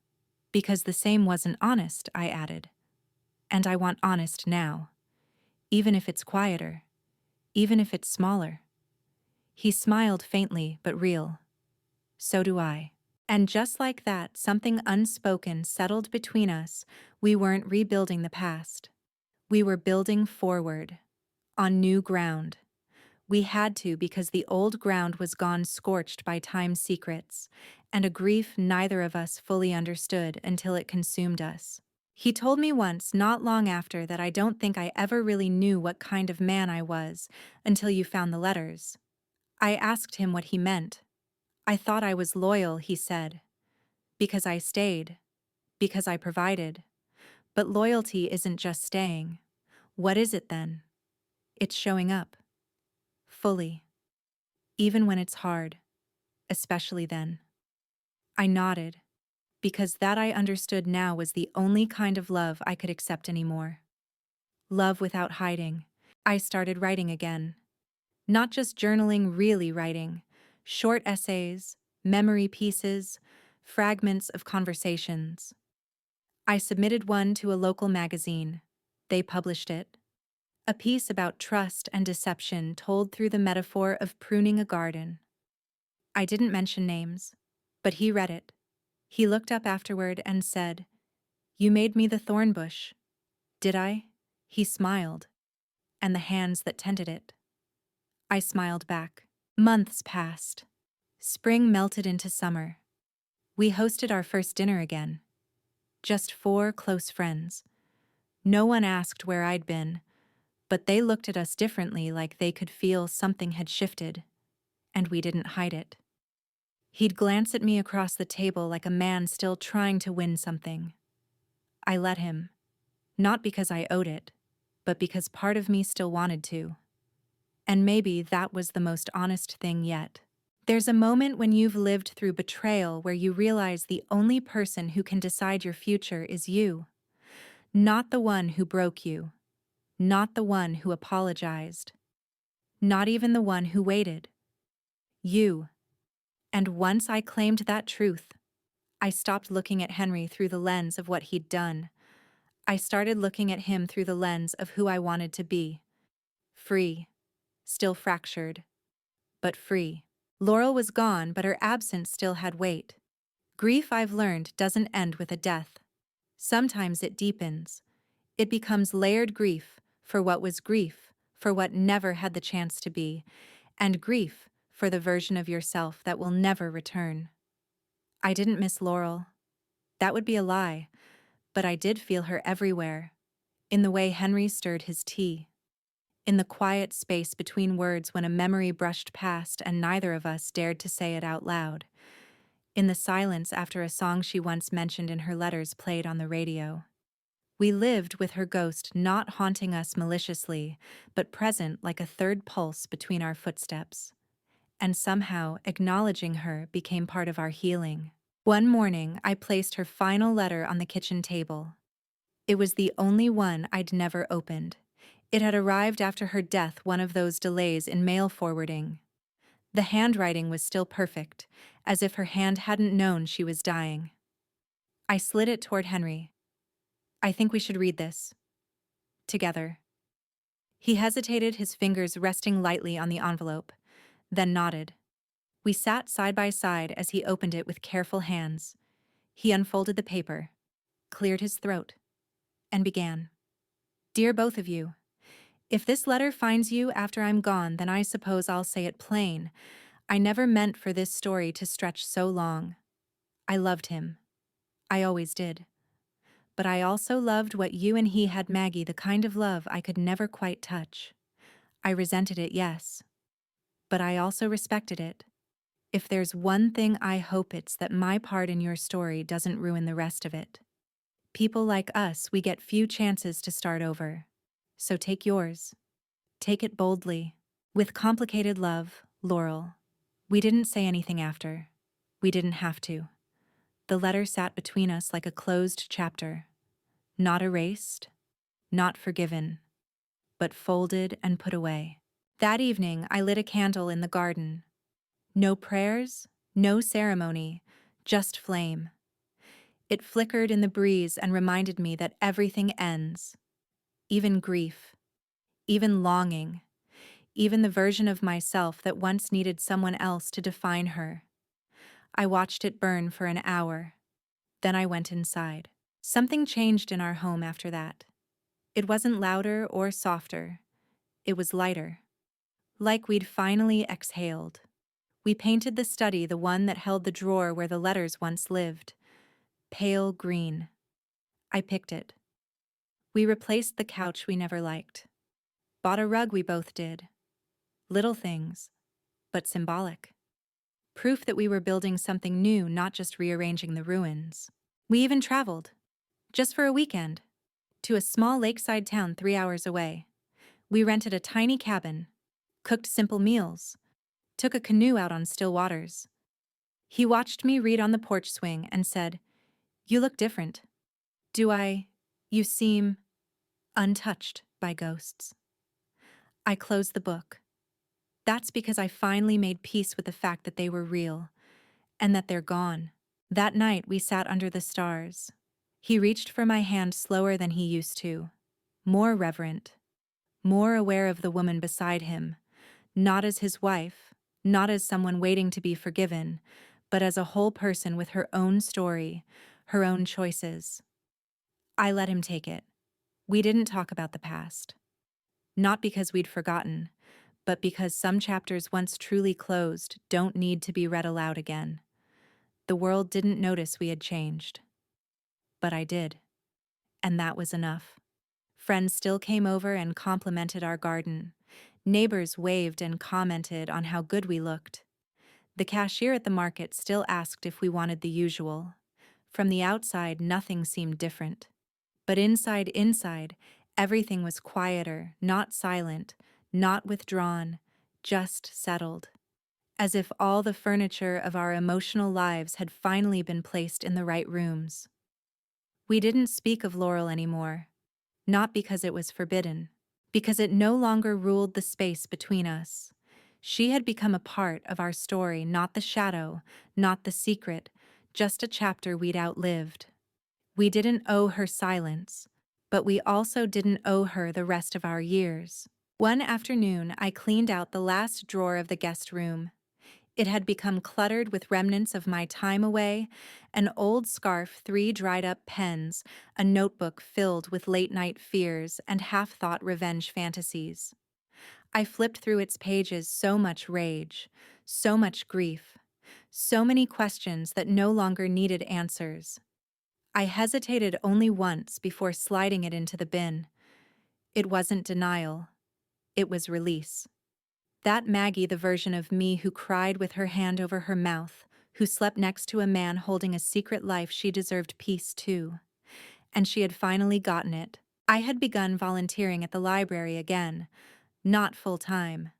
Because the same wasn't honest, I added. And I want honest now. Even if it's quieter. Even if it's smaller. He smiled faintly but real. So do I. And just like that, something unspoken settled between us. We weren't rebuilding the past. We were building forward. On new ground. We had to because the old ground was gone, scorched by time's secrets, and a grief neither of us fully understood until it consumed us. He told me once, not long after, that I don't think I ever really knew what kind of man I was until you found the letters. I asked him what he meant. I thought I was loyal, he said. Because I stayed. Because I provided. But loyalty isn't just staying. What is it then? It's showing up. Fully. Even when it's hard. Especially then. I nodded. Because that, I understood now, was the only kind of love I could accept anymore. Love without hiding. I started writing again. Not just journaling, really writing. Short essays, memory pieces, fragments of conversations. I submitted one to a local magazine. They published it. A piece about trust and deception told through the metaphor of pruning a garden. I didn't mention names, but he read it. He looked up afterward and said, You made me the thorn bush. Did I? He smiled. And the hands that tended it. I smiled back. Months passed. Spring melted into summer. We hosted our first dinner again. Just 4 close friends. No one asked where I'd been, but they looked at us differently, like they could feel something had shifted, and we didn't hide it. He'd glance at me across the table like a man still trying to win something. I let him, not because I owed it, but because part of me still wanted to. And maybe that was the most honest thing yet. There's a moment when you've lived through betrayal where you realize the only person who can decide your future is you. Not the one who broke you. Not the one who apologized. Not even the one who waited. You. And once I claimed that truth, I stopped looking at Henry through the lens of what he'd done. I started looking at him through the lens of who I wanted to be. Free. Still fractured. But free. Laurel was gone, but her absence still had weight. Grief, I've learned, doesn't end with a death. Sometimes it deepens. It becomes layered grief for what was grief, for what never had the chance to be, and grief for the version of yourself that will never return. I didn't miss Laurel. That would be a lie, but I did feel her everywhere, in the way Henry stirred his tea, in the quiet space between words when a memory brushed past and neither of us dared to say it out loud, in the silence after a song she once mentioned in her letters played on the radio. We lived with her ghost not haunting us maliciously, but present like a third pulse between our footsteps. And somehow acknowledging her became part of our healing. One morning, I placed her final letter on the kitchen table. It was the only one I'd never opened. It had arrived after her death, one of those delays in mail forwarding. The handwriting was still perfect, as if her hand hadn't known she was dying. I slid it toward Henry. I think we should read this. Together. He hesitated, his fingers resting lightly on the envelope, then nodded. We sat side by side as he opened it with careful hands. He unfolded the paper, cleared his throat, and began. Dear both of you, if this letter finds you after I'm gone, then I suppose I'll say it plain. I never meant for this story to stretch so long. I loved him. I always did. But I also loved what you and he had, Maggie, the kind of love I could never quite touch. I resented it, yes. But I also respected it. If there's one thing I hope, it's that my part in your story doesn't ruin the rest of it. People like us, we get few chances to start over. So take yours. Take it boldly. With complicated love, Laurel. We didn't say anything after. We didn't have to. The letter sat between us like a closed chapter. Not erased, not forgiven, but folded and put away. That evening, I lit a candle in the garden. No prayers, no ceremony, just flame. It flickered in the breeze and reminded me that everything ends. Even grief, even longing, even the version of myself that once needed someone else to define her. I watched it burn for an hour. Then I went inside. Something changed in our home after that. It wasn't louder or softer. It was lighter. Like we'd finally exhaled. We painted the study, the one that held the drawer where the letters once lived. Pale green. I picked it. We replaced the couch we never liked. Bought a rug, we both did. Little things, but symbolic. Proof that we were building something new, not just rearranging the ruins. We even traveled, just for a weekend, to a small lakeside town 3 hours away. We rented a tiny cabin, cooked simple meals, took a canoe out on still waters. He watched me read on the porch swing and said, "You look different." Do I? You seem untouched by ghosts. I closed the book. That's because I finally made peace with the fact that they were real, and that they're gone. That night we sat under the stars. He reached for my hand slower than he used to, more reverent, more aware of the woman beside him, not as his wife, not as someone waiting to be forgiven, but as a whole person with her own story, her own choices. I let him take it. We didn't talk about the past. Not because we'd forgotten, but because some chapters once truly closed don't need to be read aloud again. The world didn't notice we had changed. But I did. And that was enough. Friends still came over and complimented our garden. Neighbors waved and commented on how good we looked. The cashier at the market still asked if we wanted the usual. From the outside, nothing seemed different. But inside, everything was quieter, not silent, not withdrawn, just settled. As if all the furniture of our emotional lives had finally been placed in the right rooms. We didn't speak of Laurel anymore. Not because it was forbidden, because it no longer ruled the space between us. She had become a part of our story, not the shadow, not the secret, just a chapter we'd outlived. We didn't owe her silence, but we also didn't owe her the rest of our years. One afternoon, I cleaned out the last drawer of the guest room. It had become cluttered with remnants of my time away, an old scarf, 3 dried-up pens, a notebook filled with late-night fears and half-thought revenge fantasies. I flipped through its pages, so much rage, so much grief, so many questions that no longer needed answers. I hesitated only once before sliding it into the bin. It wasn't denial. It was release. That Maggie, the version of me who cried with her hand over her mouth, who slept next to a man holding a secret life, she deserved peace too. And she had finally gotten it. I had begun volunteering at the library again, not full-time,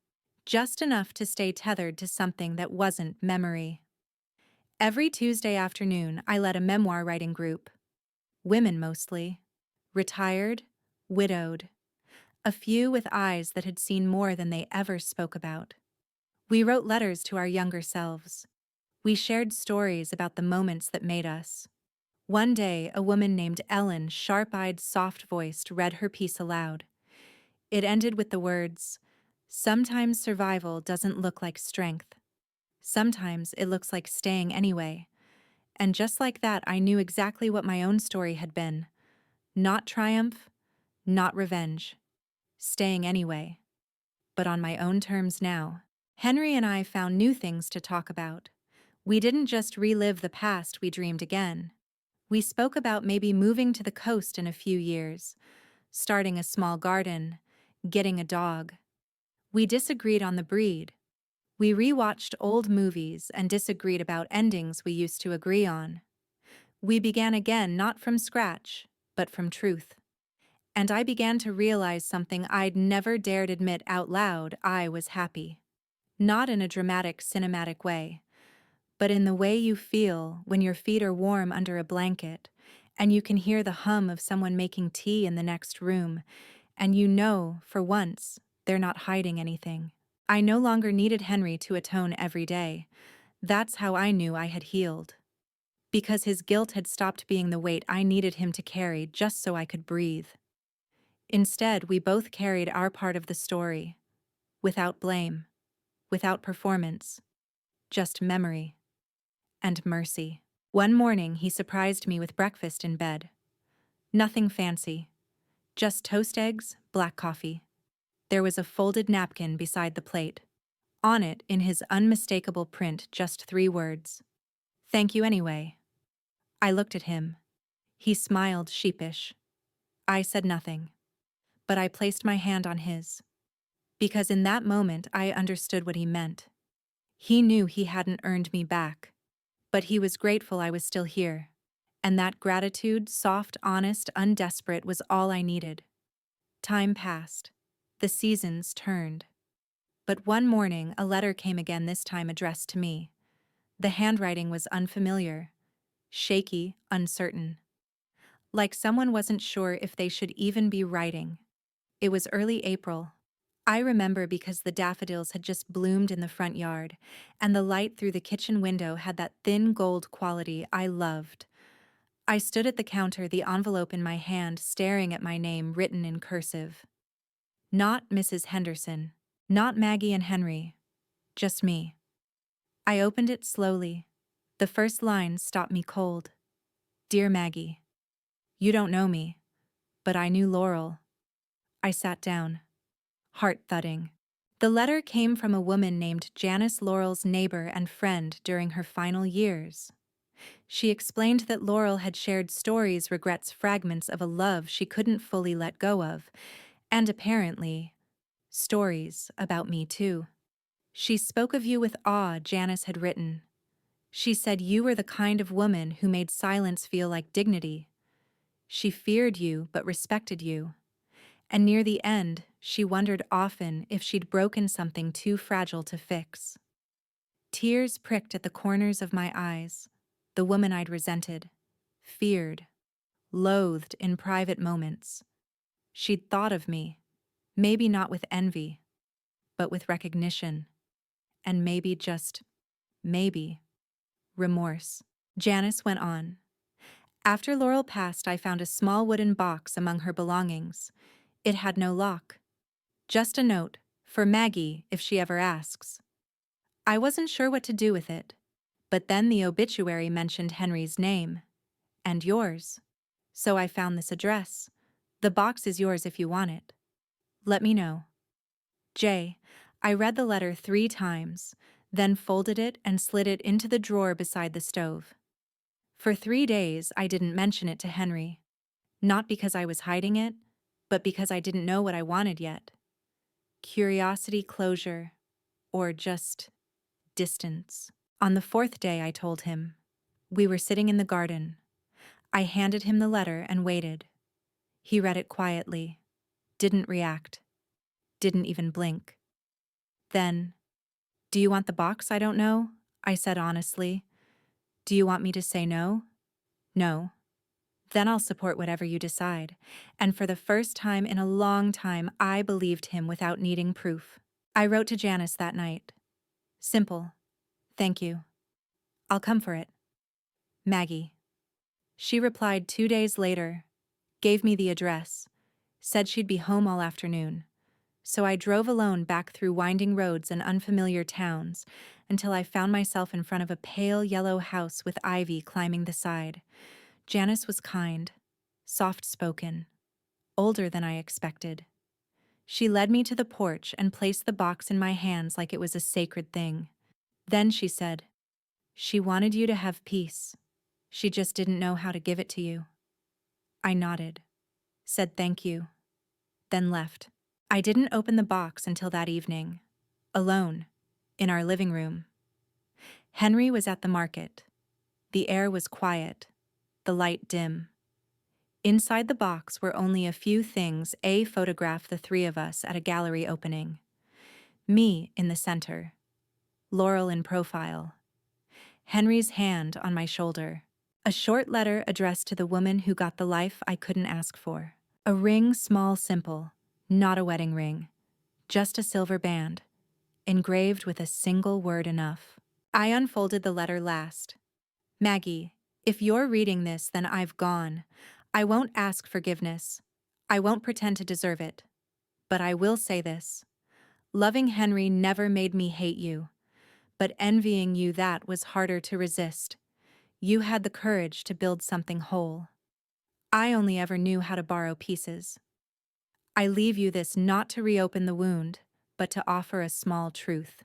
just enough to stay tethered to something that wasn't memory. Every Tuesday afternoon, I led a memoir writing group. Women mostly. Retired, widowed. A few with eyes that had seen more than they ever spoke about. We wrote letters to our younger selves. We shared stories about the moments that made us. One day, a woman named Ellen, sharp-eyed, soft-voiced, read her piece aloud. It ended with the words, "Sometimes survival doesn't look like strength. Sometimes it looks like staying anyway." And just like that, I knew exactly what my own story had been. Not triumph, not revenge. Staying anyway. But on my own terms now. Henry and I found new things to talk about. We didn't just relive the past, we dreamed again. We spoke about maybe moving to the coast in a few years, starting a small garden, getting a dog. We disagreed on the breed. We rewatched old movies and disagreed about endings we used to agree on. We began again not from scratch, but from truth. And I began to realize something I'd never dared admit out loud. I was happy. Not in a dramatic, cinematic way, but in the way you feel when your feet are warm under a blanket, and you can hear the hum of someone making tea in the next room, and you know, for once, they're not hiding anything. I no longer needed Henry to atone every day. That's how I knew I had healed. Because his guilt had stopped being the weight I needed him to carry just so I could breathe. Instead, we both carried our part of the story, without blame, without performance, just memory and mercy. One morning, he surprised me with breakfast in bed. Nothing fancy, just toast eggs, black coffee. There was a folded napkin beside the plate. On it, in his unmistakable print, just 3 words. "Thank you anyway." I looked at him. He smiled, sheepish. I said nothing. But I placed my hand on his. Because in that moment I understood what he meant. He knew he hadn't earned me back. But he was grateful I was still here. And that gratitude, soft, honest, undesperate, was all I needed. Time passed. The seasons turned. But one morning a letter came again, this time addressed to me. The handwriting was unfamiliar. Shaky, uncertain. Like someone wasn't sure if they should even be writing. It was early April. I remember because the daffodils had just bloomed in the front yard, and the light through the kitchen window had that thin gold quality I loved. I stood at the counter, the envelope in my hand, staring at my name written in cursive. Not Mrs. Henderson, not Maggie and Henry, just me. I opened it slowly. The first line stopped me cold. "Dear Maggie, You don't know me, but I knew Laurel. I sat down, heart thudding. The letter came from a woman named Janice, Laurel's neighbor and friend during her final years. She explained that Laurel had shared stories, regrets, fragments of a love she couldn't fully let go of, and apparently, stories about me too. She spoke of you with awe, Janice had written. She said you were the kind of woman who made silence feel like dignity. She feared you but respected you. And near the end, she wondered often if she'd broken something too fragile to fix. Tears pricked at the corners of my eyes. The woman I'd resented, feared, loathed in private moments. She'd thought of me, maybe not with envy, but with recognition, and maybe just, maybe, remorse. Janice went on. After Laurel passed, I found a small wooden box among her belongings. It had no lock. Just a note, for Maggie if she ever asks. I wasn't sure what to do with it, but then the obituary mentioned Henry's name, and yours. So I found this address. The box is yours if you want it. Let me know. J. I read the letter 3 times, then folded it and slid it into the drawer beside the stove. For 3 days, I didn't mention it to Henry. Not because I was hiding it, but because I didn't know what I wanted yet. Curiosity, closure, or just distance. On the 4th day, I told him. We were sitting in the garden. I handed him the letter and waited. He read it quietly, didn't react, didn't even blink. Then, "Do you want the box? I don't know," I said honestly. "Do you want me to say no?" "No." "Then I'll support whatever you decide." And for the first time in a long time, I believed him without needing proof. I wrote to Janice that night. Simple. Thank you. I'll come for it. Maggie. She replied 2 days later, gave me the address, said she'd be home all afternoon. So I drove alone back through winding roads and unfamiliar towns until I found myself in front of a pale yellow house with ivy climbing the side. Janice was kind, soft-spoken, older than I expected. She led me to the porch and placed the box in my hands like it was a sacred thing. Then she said, "She wanted you to have peace. She just didn't know how to give it to you." I nodded, said thank you, then left. I didn't open the box until that evening, alone, in our living room. Henry was at the market. The air was quiet, the light dim. Inside the box were only a few things. A photographed the 3 of us at a gallery opening. Me in the center, Laurel in profile, Henry's hand on my shoulder. A short letter addressed to the woman who got the life I couldn't ask for. A ring, small, simple, not a wedding ring, just a silver band, engraved with a single word enough. I unfolded the letter last. Maggie, if you're reading this, then I've gone. I won't ask forgiveness. I won't pretend to deserve it. But I will say this. Loving Henry never made me hate you. But envying you, that was harder to resist. You had the courage to build something whole. I only ever knew how to borrow pieces. I leave you this not to reopen the wound, but to offer a small truth.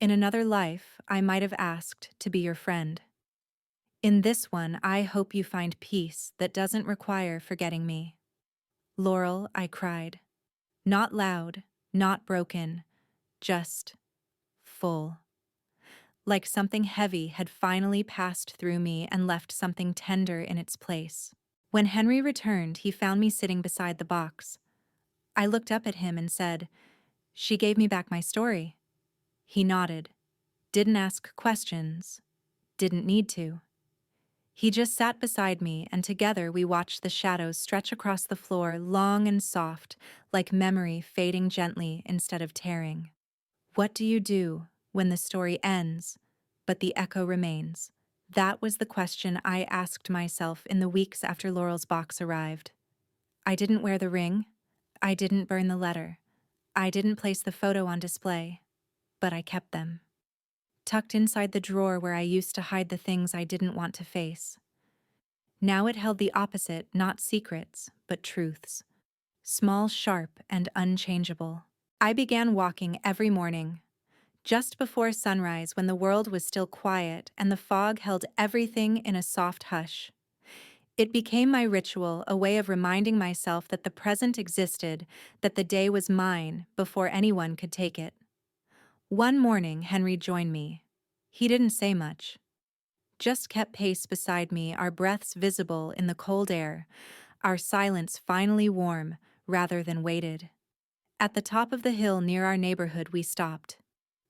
In another life, I might have asked to be your friend. In this one, I hope you find peace that doesn't require forgetting me. Laurel, I cried. Not loud, not broken, just full. Like something heavy had finally passed through me and left something tender in its place. When Henry returned, he found me sitting beside the box. I looked up at him and said, "She gave me back my story." He nodded, didn't ask questions, didn't need to. He just sat beside me, and together we watched the shadows stretch across the floor, long and soft, like memory fading gently instead of tearing. What do you do when the story ends, but the echo remains? That was the question I asked myself in the weeks after Laurel's box arrived. I didn't wear the ring. I didn't burn the letter. I didn't place the photo on display, but I kept them, tucked inside the drawer where I used to hide the things I didn't want to face. Now it held the opposite, not secrets, but truths. Small, sharp, and unchangeable. I began walking every morning, just before sunrise when the world was still quiet and the fog held everything in a soft hush. It became my ritual, a way of reminding myself that the present existed, that the day was mine before anyone could take it. One morning, Henry joined me. He didn't say much, just kept pace beside me, our breaths visible in the cold air, our silence finally warm rather than weighted. At the top of the hill near our neighborhood, we stopped.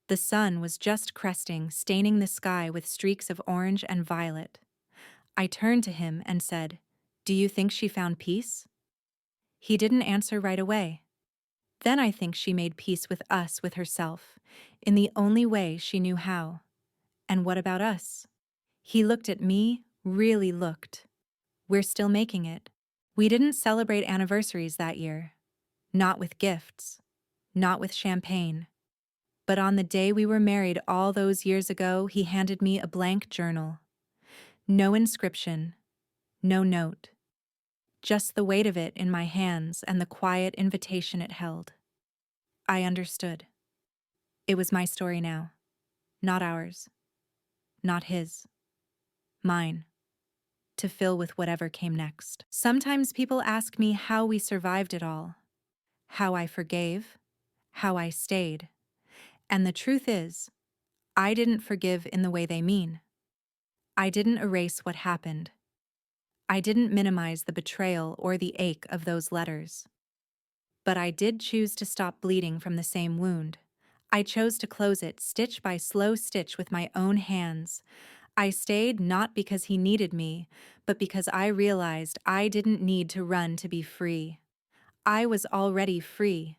The sun was just cresting, staining the sky with streaks of orange and violet. I turned to him and said, "Do you think she found peace?" He didn't answer right away. Then I think she made peace with us, with herself, in the only way she knew how. And what about us? He looked at me, really looked. We're still making it. We didn't celebrate anniversaries that year. Not with gifts. Not with champagne. But on the day we were married all those years ago, he handed me a blank journal. No inscription. No note. Just the weight of it in my hands and the quiet invitation it held. I understood. It was my story now. Not ours. Not his. Mine. To fill with whatever came next. Sometimes people ask me how we survived it all. How I forgave. How I stayed. And the truth is, I didn't forgive in the way they mean. I didn't erase what happened. I didn't minimize the betrayal or the ache of those letters. But I did choose to stop bleeding from the same wound. I chose to close it stitch by slow stitch with my own hands. I stayed not because he needed me, but because I realized I didn't need to run to be free. I was already free.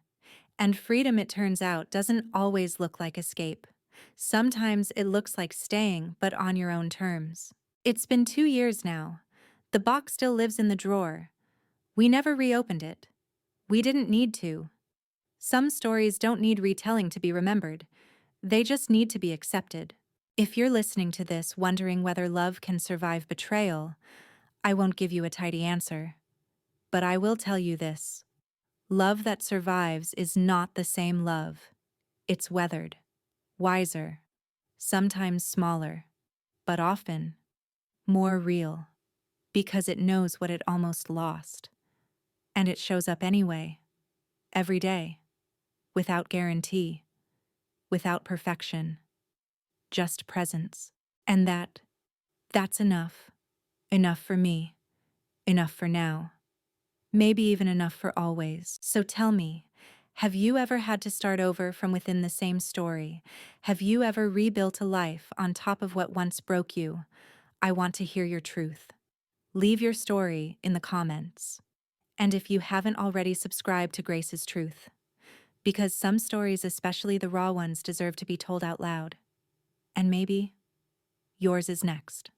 And freedom, it turns out, doesn't always look like escape. Sometimes it looks like staying, but on your own terms. It's been 2 years now. The box still lives in the drawer. We never reopened it. We didn't need to. Some stories don't need retelling to be remembered. They just need to be accepted. If you're listening to this wondering whether love can survive betrayal, I won't give you a tidy answer. But I will tell you this. Love that survives is not the same love. It's weathered, wiser, sometimes smaller, but often more real, because it knows what it almost lost. And it shows up anyway, every day, without guarantee, without perfection, just presence. And that's enough. Enough for me, enough for now, maybe even enough for always. So tell me, have you ever had to start over from within the same story? Have you ever rebuilt a life on top of what once broke you? I want to hear your truth. Leave your story in the comments. And if you haven't already, subscribe to Grace's Truth, because some stories, especially the raw ones, deserve to be told out loud. And maybe yours is next.